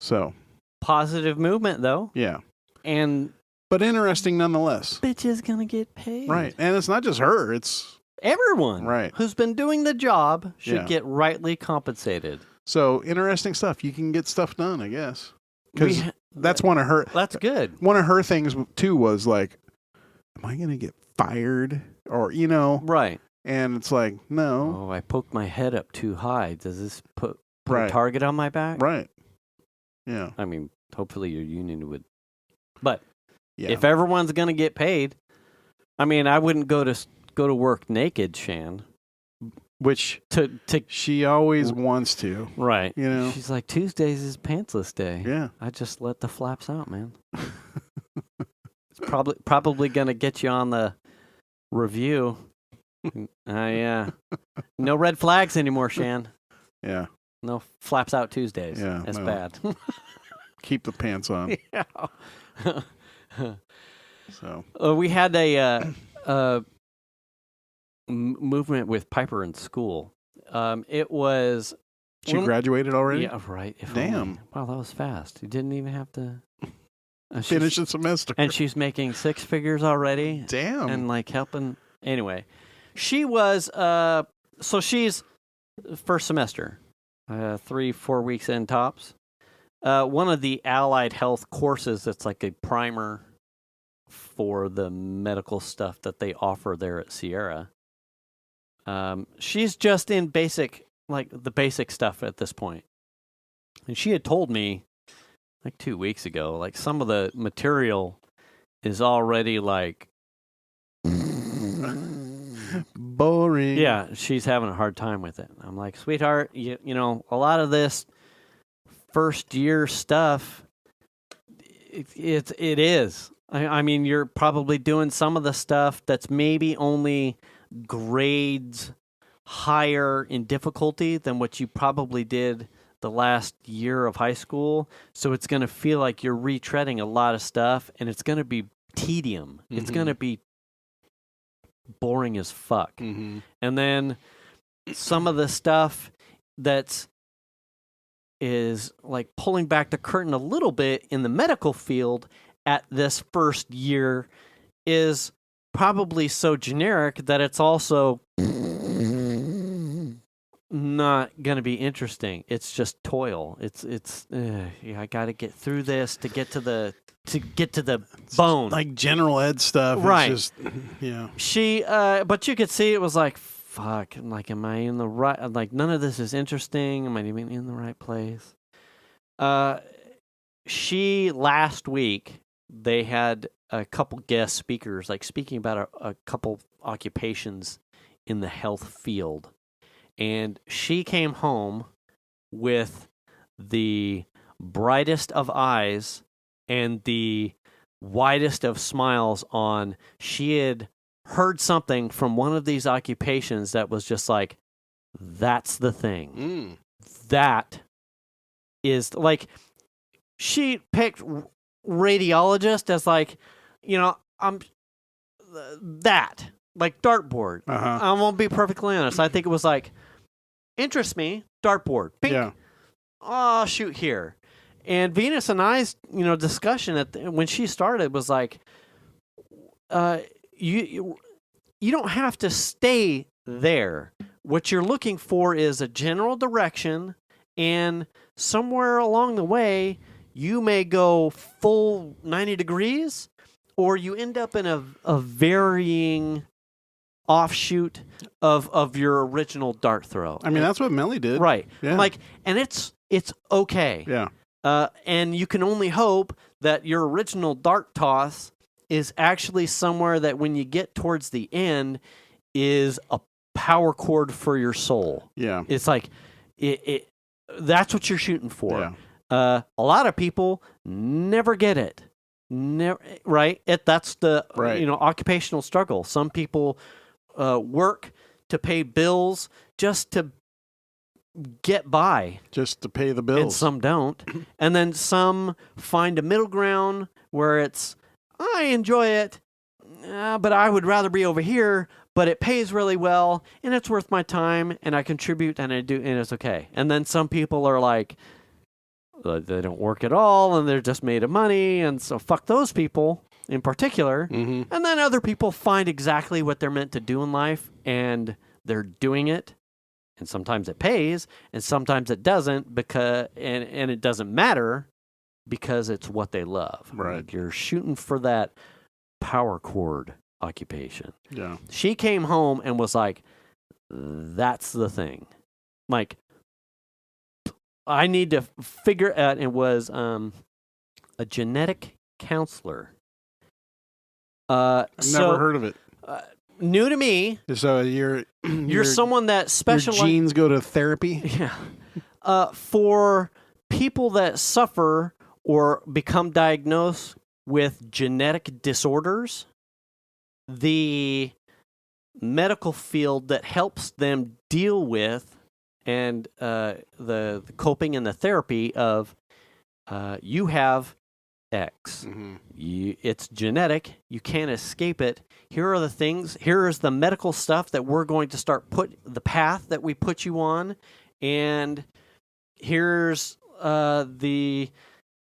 So. Positive movement, though. Yeah. But interesting nonetheless. Bitch is going to get paid. Right. And it's not just her. It's everyone who's been doing the job should get rightly compensated. So interesting stuff. You can get stuff done, I guess. Because that's one of her. That's good. One of her things, too, was like, am I going to get fired? Or, Right. And it's like, no. Oh, I poked my head up too high. Does this put a target on my back? Right. Yeah. I mean, hopefully your union would. But if everyone's going to get paid, I mean, I wouldn't go to work naked, Shan. Which she always wants to. Right. She's like, Tuesdays is pantsless day. Yeah. I just let the flaps out, man. It's probably going to get you on the review. No red flags anymore, Shan. Yeah. No flaps out Tuesdays. Yeah. That's bad. Keep the pants on. Yeah. So we had a movement with Piper in school. It was. She graduated already? Yeah, right. Damn. Wow, that was fast. You didn't even have to finish the semester. And she's making six figures already. Damn. And like helping. Anyway, she was. So she's first semester, 3-4 weeks in tops. One of the allied health courses that's like a primer for the medical stuff that they offer there at Sierra. She's just in the basic stuff at this point. And she had told me like 2 weeks ago, like some of the material is already like boring. Yeah, she's having a hard time with it. I'm like, sweetheart, you know, a lot of this first year stuff, it is. I mean, you're probably doing some of the stuff that's maybe only grades higher in difficulty than what you probably did the last year of high school. So it's going to feel like you're retreading a lot of stuff, and it's going to be tedium. Mm-hmm. It's going to be boring as fuck. Mm-hmm. And then some of the stuff is like pulling back the curtain a little bit in the medical field at this first year is probably so generic that it's also not going to be interesting. It's just toil. I got to get through this to get to the bone. Like general ed stuff. Right. It's just, yeah. But you could see it was like, fuck, like, am I in the right, like, none of this is interesting. Am I even in the right place? Last week, they had a couple guest speakers, like, speaking about a couple occupations in the health field. And she came home with the brightest of eyes and the widest of smiles on. She had heard something from one of these occupations that was just like, that's the thing. That is, like, she picked radiologist as, like, that, like, dartboard. I won't be perfectly honest. I think it was like, interests me, dartboard. Pink. Yeah. Oh, shoot here. And Venus and I's, discussion when she started was like, you don't have to stay there. What you're looking for is a general direction, and somewhere along the way, you may go full 90 degrees, or you end up in a varying offshoot of your original dart throw. I mean, that's what Melly did. Right. Yeah. Like, and it's okay. Yeah. And you can only hope that your original dart toss is actually somewhere that when you get towards the end is a power chord for your soul. Yeah. It's like, that's what you're shooting for. Yeah. A lot of people never get it. Never, right? That's the occupational struggle. Some people work to pay bills just to get by. Just to pay the bills. And some don't. And then some find a middle ground where it's, I enjoy it, but I would rather be over here, but it pays really well, and it's worth my time, and I contribute, and I do, and it's okay. And then some people are like, they don't work at all, and they're just made of money, and so fuck those people in particular. Mm-hmm. And then other people find exactly what they're meant to do in life, and they're doing it, and sometimes it pays, and sometimes it doesn't, because and it doesn't matter because it's what they love. Right. Like, you're shooting for that power chord occupation. Yeah. She came home and was like, that's the thing. Like, I need to figure out, it was a genetic counselor. I've never heard of it. New to me. So you're someone that specializes. Your genes go to therapy? Yeah. For people that suffer or become diagnosed with genetic disorders, the medical field that helps them deal with and the coping and the therapy of you have X. Mm-hmm. It's genetic. You can't escape it. Here are the things. Here is the medical stuff that we're going to start the path that we put you on, and here's the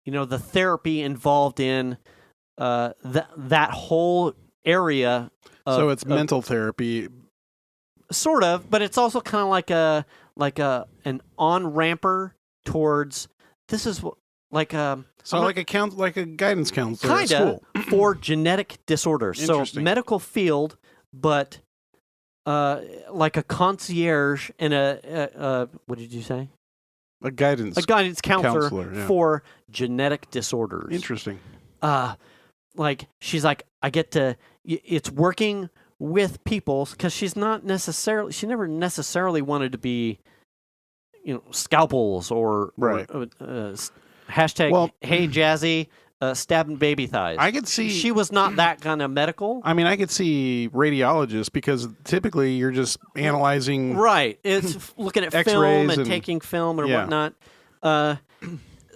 therapy involved in that whole area. So it's mental therapy, sort of, but it's also kind of like an on-ramper towards this is what. Like a guidance counselor at school for genetic disorders. So medical field, but like a concierge and a what did you say? A guidance counselor for genetic disorders. Interesting. Like she's like, I get to. It's working with people because she never necessarily wanted to be, scalpels or Right. hashtag Well- Hey Jazzy stabbing baby thighs. I could see. She was not that kind of medical. I mean, I could see radiologists because typically you're just analyzing. Right. It's looking at film X-rays and and- taking film or Yeah. whatnot.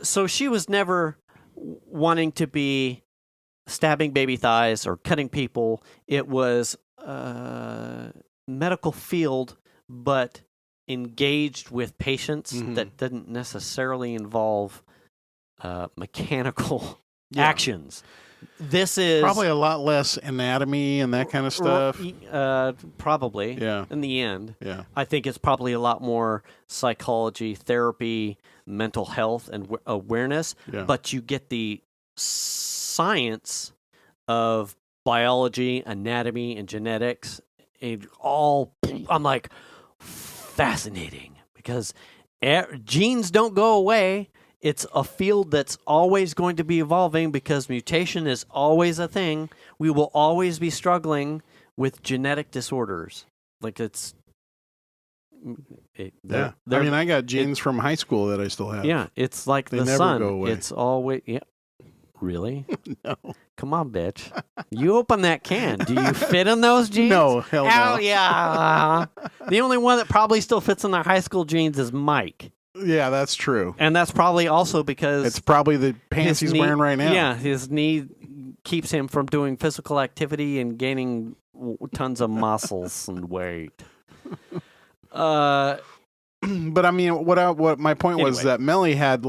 So she was never wanting to be stabbing baby thighs or cutting people. It was medical field, but engaged with patients Mhm. that didn't necessarily involve mechanical Yeah. actions. This is Probably a lot less anatomy and that kind of stuff. Probably. Yeah. In the end. Yeah. I think it's probably a lot more psychology, therapy, mental health, and awareness. Yeah. But you get the science of biology, anatomy, and genetics. It all, I'm like, fascinating because genes don't go away. It's a field that's always going to be evolving because mutation is always a thing. We will always be struggling with genetic disorders. Like Yeah. I mean, I got genes from high school that I still have. yeah, it's like They the never sun. go away. It's always Really? No. Come on, bitch. You open that can. Do you fit in those jeans? No, hell no. Hell yeah. The only one that probably still fits in the high school jeans is Mike. Yeah, that's true. And that's probably also because It's probably the pants his he's knee- wearing right now. Yeah, his knee keeps him from doing physical activity and gaining tons of muscles and weight. But I mean, what my point was Anyway. that Melly had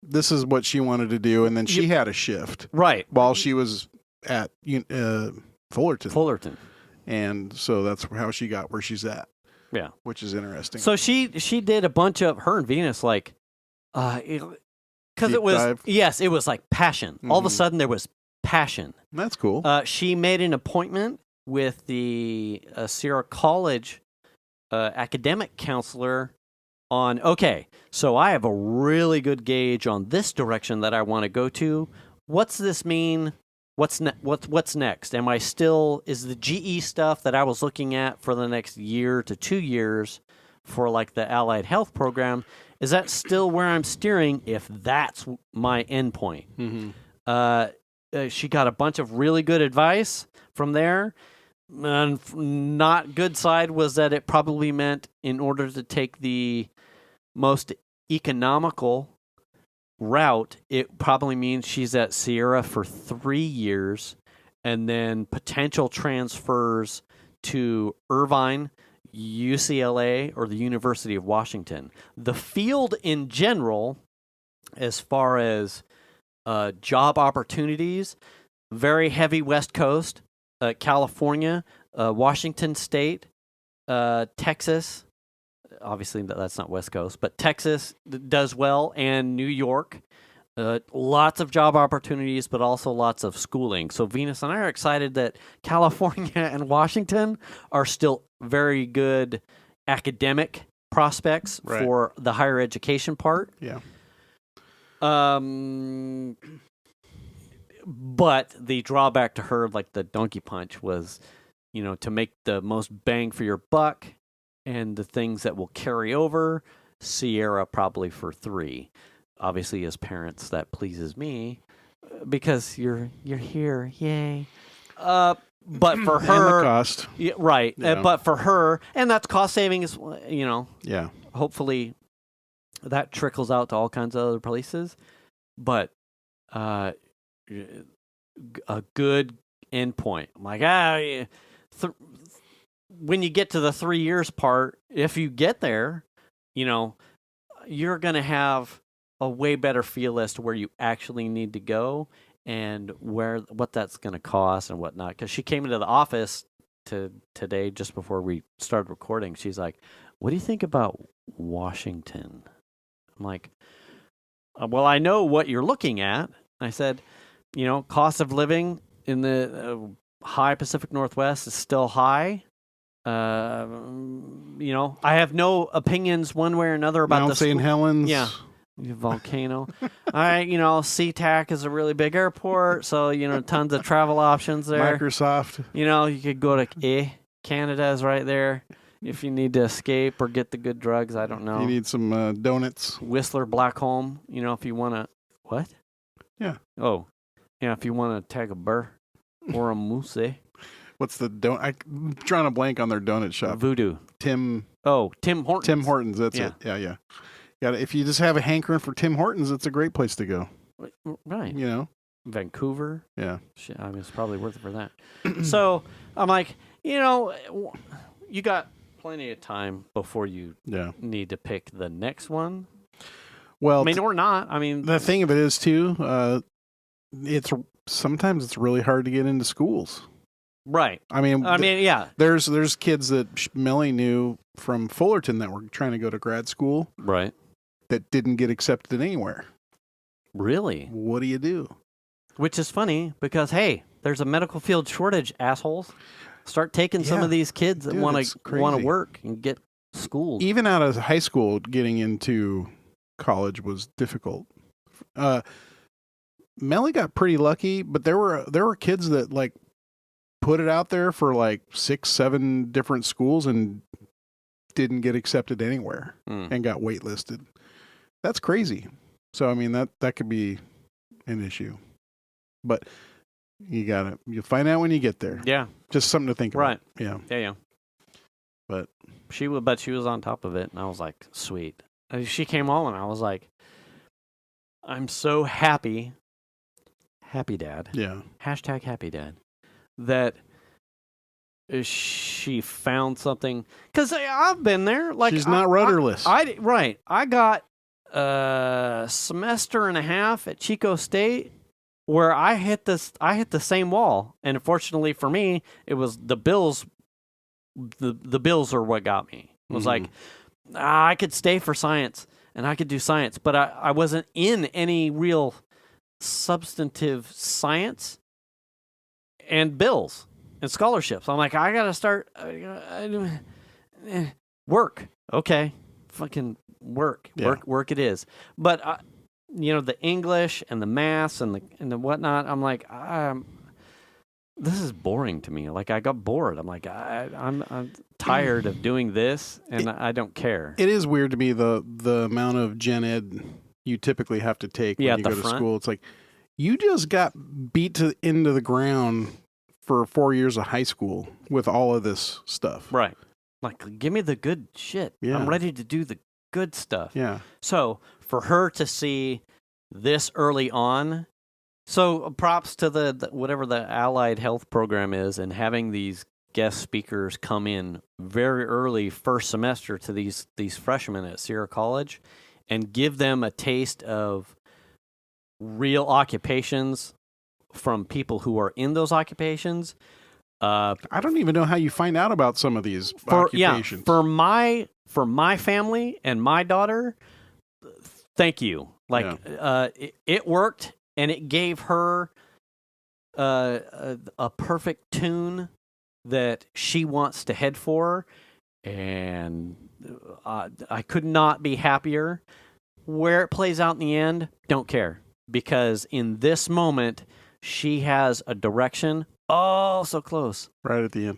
this is what she wanted to do, and then she had a shift Right. while she was at Fullerton. Fullerton. And so that's how she got where she's at. Yeah. Which is interesting. So she did a bunch of her and Venus because Deep it was dive? it was like passion. All of a Mhm. sudden there was passion. That's cool. She made an appointment with the Sierra College academic counselor on, okay, so I have a really good gauge on this direction that I want to go to. What's this mean? What's next? Am I still, is the GE stuff that I was looking at for the next year to 2 years for the allied health program, is that still where I'm steering if that's my endpoint? Mm-hmm. She got a bunch of really good advice from there. And not good side was that it probably meant in order to take the most economical route, it probably means she's at Sierra for 3 years and then potential transfers to Irvine, UCLA, or the University of Washington. The field in general, as far as job opportunities, very heavy West Coast, California, Washington State, Texas. Obviously, that's not West Coast, but Texas does well, and New York. Lots of job opportunities, but also lots of schooling. So Venus and I are excited that California and Washington are still very good academic prospects Right. for the higher education part. Yeah. But the drawback to her, like the donkey punch, was, to make the most bang for your buck and the things that will carry over, Sierra probably for 3. Obviously, as parents, that pleases me because you're here, yay. But for And the her, cost. yeah, right? Yeah. But for her, and that's cost saving is, Yeah. hopefully that trickles out to all kinds of other places. But a good endpoint. I'm like, when you get to the 3 years part, if you get there, you're going to have a way better feel as to where you actually need to go and what that's going to cost and whatnot. Because she came into the office today just before we started recording. She's like, "What do you think about Washington?" I'm like, "Well, I know what you're looking at." I said, cost of living in the high Pacific Northwest is still high. I have no opinions one way or another about Mount St. Helens. Yeah. Volcano. SeaTac is a really big airport, so tons of travel options there. Microsoft. You could go to Canada is right there. if you need to escape or get the good drugs, I don't know. You need some donuts. Whistler Blackholm, if you want to... What? Yeah. Oh, yeah, if you want to tag a burr or a moose. What's the donut? I'm drawing a blank on their donut shop. Voodoo. Tim Hortons. Tim Hortons, that's it. Yeah. If you just have a hankering for Tim Hortons, it's a great place to go. Right. Vancouver. Yeah. Shit, I mean, it's probably worth it for that. So I'm like, you got plenty of time before you need to pick the next one. Well, I mean, or not. I mean, the thing of it is too, sometimes it's really hard to get into schools. Right. I mean, yeah. There's kids that Melly knew from Fullerton that were trying to go to grad school. Right. That didn't get accepted anywhere. Really? What do you do? Which is funny because, hey, there's a medical field shortage, assholes. Start taking some of these kids that want to work and get schooled. Even out of high school, getting into college was difficult. Melly got pretty lucky, but there were kids that like put it out there for like 6-7 different schools and didn't get accepted anywhere and got waitlisted. That's crazy. So I mean that could be an issue, but you'll find out when you get there. Yeah, just something to think about. Right. Yeah. But she was on top of it, and I was like, sweet. She came on, and I was like, I'm so happy dad. Yeah. Hashtag happy dad. That she found something, because I've been there. Like she's not rudderless. I got a semester and a half at Chico State where I hit the same wall, and unfortunately for me, it was the bills. The bills are what got me. It was like I could stay for science and I could do science, but I wasn't in any real substantive science and bills and scholarships. I'm like, I gotta start work. Okay, fucking work. Work it is. But the English and the maths and the whatnot. I'm like, this is boring to me. Like I got bored. I'm like, I'm tired of doing this, and I don't care. It is weird to me the amount of gen ed you typically have to take when you go to school. It's like you just got beat into the ground for 4 years of high school with all of this stuff. Right. Like, give me the good shit. Yeah. I'm ready to do the good stuff. Yeah. So for her to see this early on, so props to the whatever the allied health program is, and having these guest speakers come in very early first semester to these freshmen at Sierra College and give them a taste of real occupations from people who are in those occupations. I don't even know how you find out about some of these occupations. For my family and my daughter, thank you. Like it worked, and it gave her a perfect tune that she wants to head for, and I could not be happier. Where it plays out in the end, don't care, because in this moment she has a direction. Oh, so close. Right at the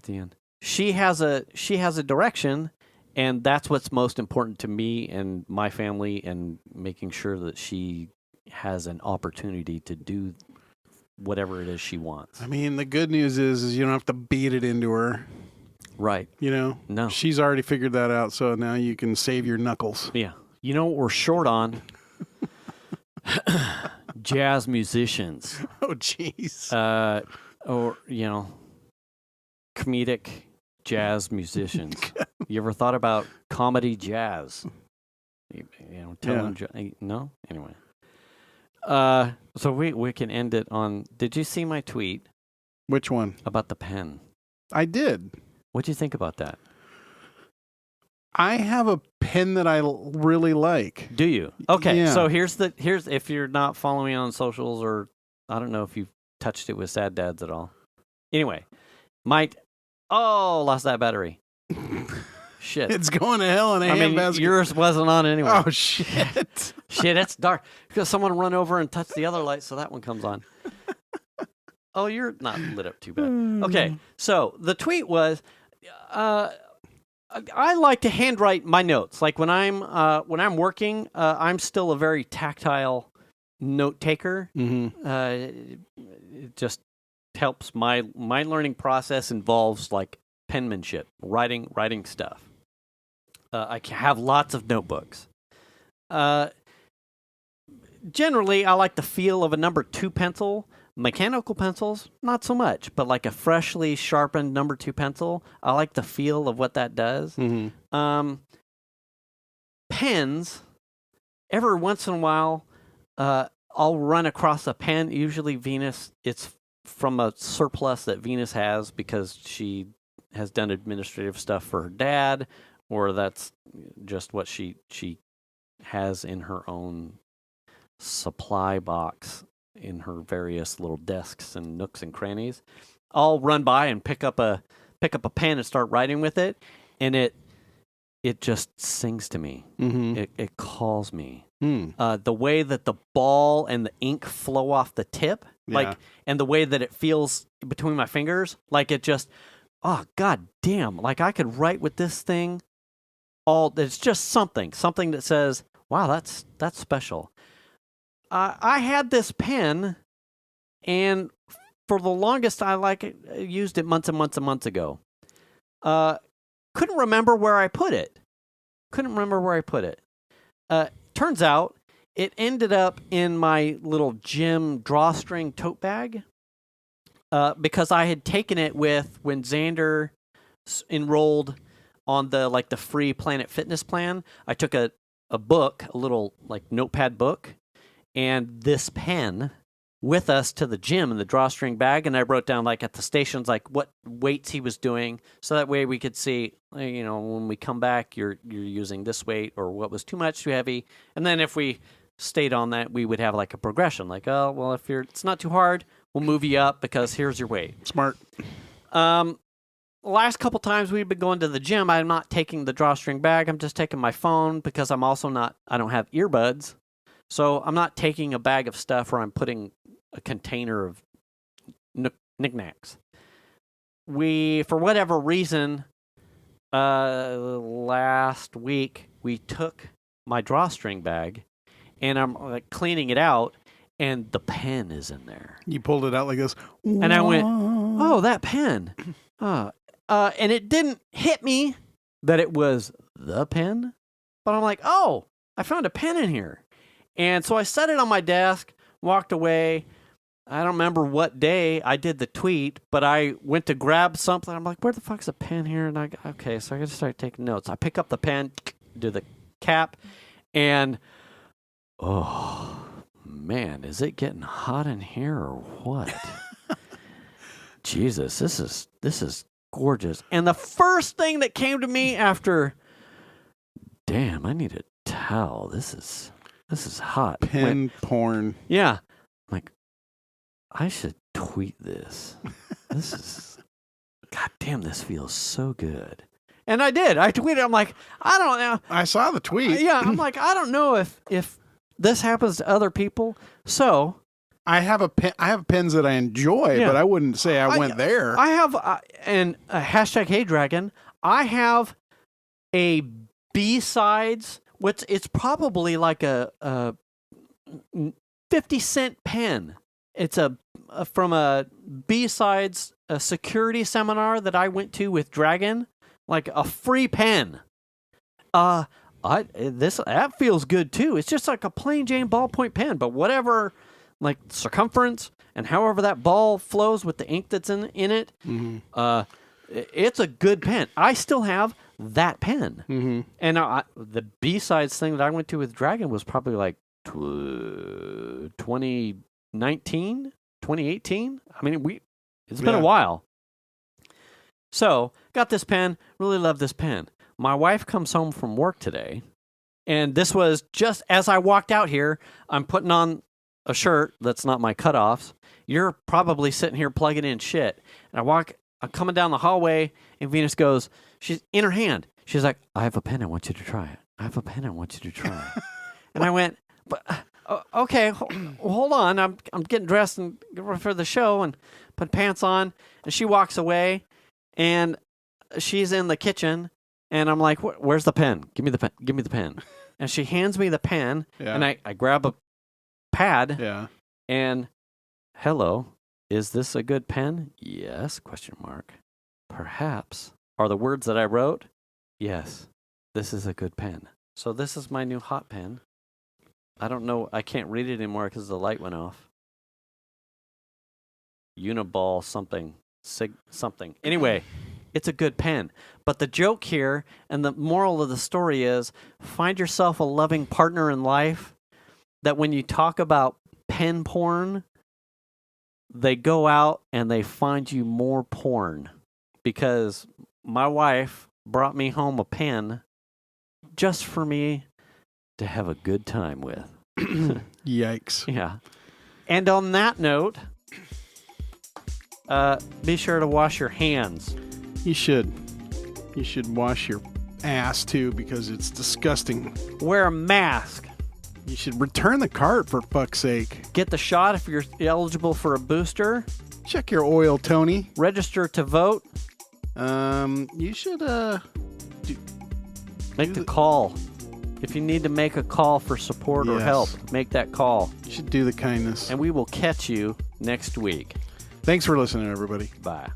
end. She has a direction, and that's what's most important to me and my family, and making sure that she has an opportunity to do whatever it is she wants. I mean, the good news is you don't have to beat it into her. Right. No. She's already figured that out, so now you can save your knuckles. Yeah. You know what we're short on? Jazz musicians. Oh, jeez. Or, comedic jazz musicians. You ever thought about comedy jazz? No? Anyway. So we can end it on... Did you see my tweet? Which one? About the pen. I did. What'd you think about that? I have a pen that I really like. Do you? Okay, yeah. So here's if you're not following me on socials, or I don't know if you've touched it with Sad Dads at all. Anyway, lost that battery. Shit. It's going to hell in a handbasket. Yours wasn't on anyway. Oh, shit. Shit, it's dark. Because someone run over and touch the other light, so that one comes on. Oh, you're not lit up too bad. Okay, so the tweet was, I like to handwrite my notes. Like when I'm working, I'm still a very tactile note taker. It just helps. My learning process involves like penmanship, writing stuff. I have lots of notebooks. Generally, I like the feel of a number 2 pencil. Mechanical pencils, not so much, but like a freshly sharpened number 2 pencil, I like the feel of what that does. Pens, every once in a while, I'll run across a pen, usually Venus. It's from a surplus that Venus has because she has done administrative stuff for her dad, or that's just what she has in her own supply box in her various little desks and nooks and crannies. I'll run by and pick up a pen and start writing with it, and it just sings to me. It calls me. The way that the ball and the ink flow off the tip, and the way that it feels between my fingers, like it just, oh god damn, like I could write with this thing. It's just something that says, wow, that's special. I had this pen, and for the longest, I used it months and months and months ago. Couldn't remember where I put it. Turns out, it ended up in my little gym drawstring tote bag because I had taken it with when Xander enrolled on the free Planet Fitness plan. I took a book, a little notepad book, and this pen with us to the gym in the drawstring bag, and I wrote down at the stations what weights he was doing, so that way we could see, when we come back, you're using this weight, or what was too much, too heavy, and then if we stayed on that, we would have a progression, oh well, if it's not too hard, we'll move you up because here's your weight. Smart. The last couple times we've been going to the gym, I'm not taking the drawstring bag. I'm just taking my phone because I don't have earbuds. So I'm not taking a bag of stuff where I'm putting a container of knickknacks. We, for whatever reason, last week, we took my drawstring bag, and I'm cleaning it out, and the pen is in there. You pulled it out like this. And I went, oh, that pen. And it didn't hit me that it was the pen, but I'm like, oh, I found a pen in here. And so I set it on my desk, walked away. I don't remember what day I did the tweet, but I went to grab something. I'm like, where the fuck's a pen here? And okay, so I got to start taking notes. I pick up the pen, do the cap, and oh, man, is it getting hot in here or what? Jesus, this is gorgeous. And the first thing that came to me after, damn, I need a towel. This is hot. Pen porn. Yeah. I'm like, I should tweet this. This is, god damn, this feels so good. And I did. I tweeted. I'm like, I don't know. I saw the tweet. Yeah. I'm like, I don't know if this happens to other people. So I have pens that I enjoy, but I wouldn't say I went there. I have, and hashtag Hey Dragon, I have a B-sides, it's probably like a 50-cent pen. It's from a B-sides a security seminar that I went to with Dragon, like a free pen. That feels good too. It's just like a plain Jane ballpoint pen, but whatever, like circumference and however that ball flows with the ink that's in it. It's a good pen. I still have that pen. And the B-sides thing that I went to with Dragon was probably like 2019, 2018. I mean, it's been a while. So, got this pen. Really love this pen. My wife comes home from work today, and this was just as I walked out here. I'm putting on a shirt that's not my cutoffs. You're probably sitting here plugging in shit. And I'm coming down the hallway, and Venus goes, she's in her hand. She's like, I have a pen. I want you to try it. I have a pen. I want you to try it. And I went, but okay, hold on. I'm getting dressed and for the show and put pants on. And she walks away, and she's in the kitchen, And I'm like, where's the pen? Give me the pen. Give me the pen. And she hands me the pen, and I grab a pad, and hello, is this a good pen? Yes, ? Perhaps. Are the words that I wrote? Yes, this is a good pen. So this is my new hot pen. I don't know. I can't read it anymore because the light went off. Uniball something. Something. Anyway, it's a good pen. But the joke here and the moral of the story is find yourself a loving partner in life that when you talk about pen porn, they go out and they find you more porn. Because my wife brought me home a pen just for me to have a good time with. Yikes. Yeah. And on that note, be sure to wash your hands. You should. You should wash your ass, too, because it's disgusting. Wear a mask. You should return the cart, for fuck's sake. Get the shot if you're eligible for a booster. Check your oil, Tony. Register to vote. You should, Make the call. If you need to make a call for support or help, make that call. You should do the kindness. And we will catch you next week. Thanks for listening, everybody. Bye.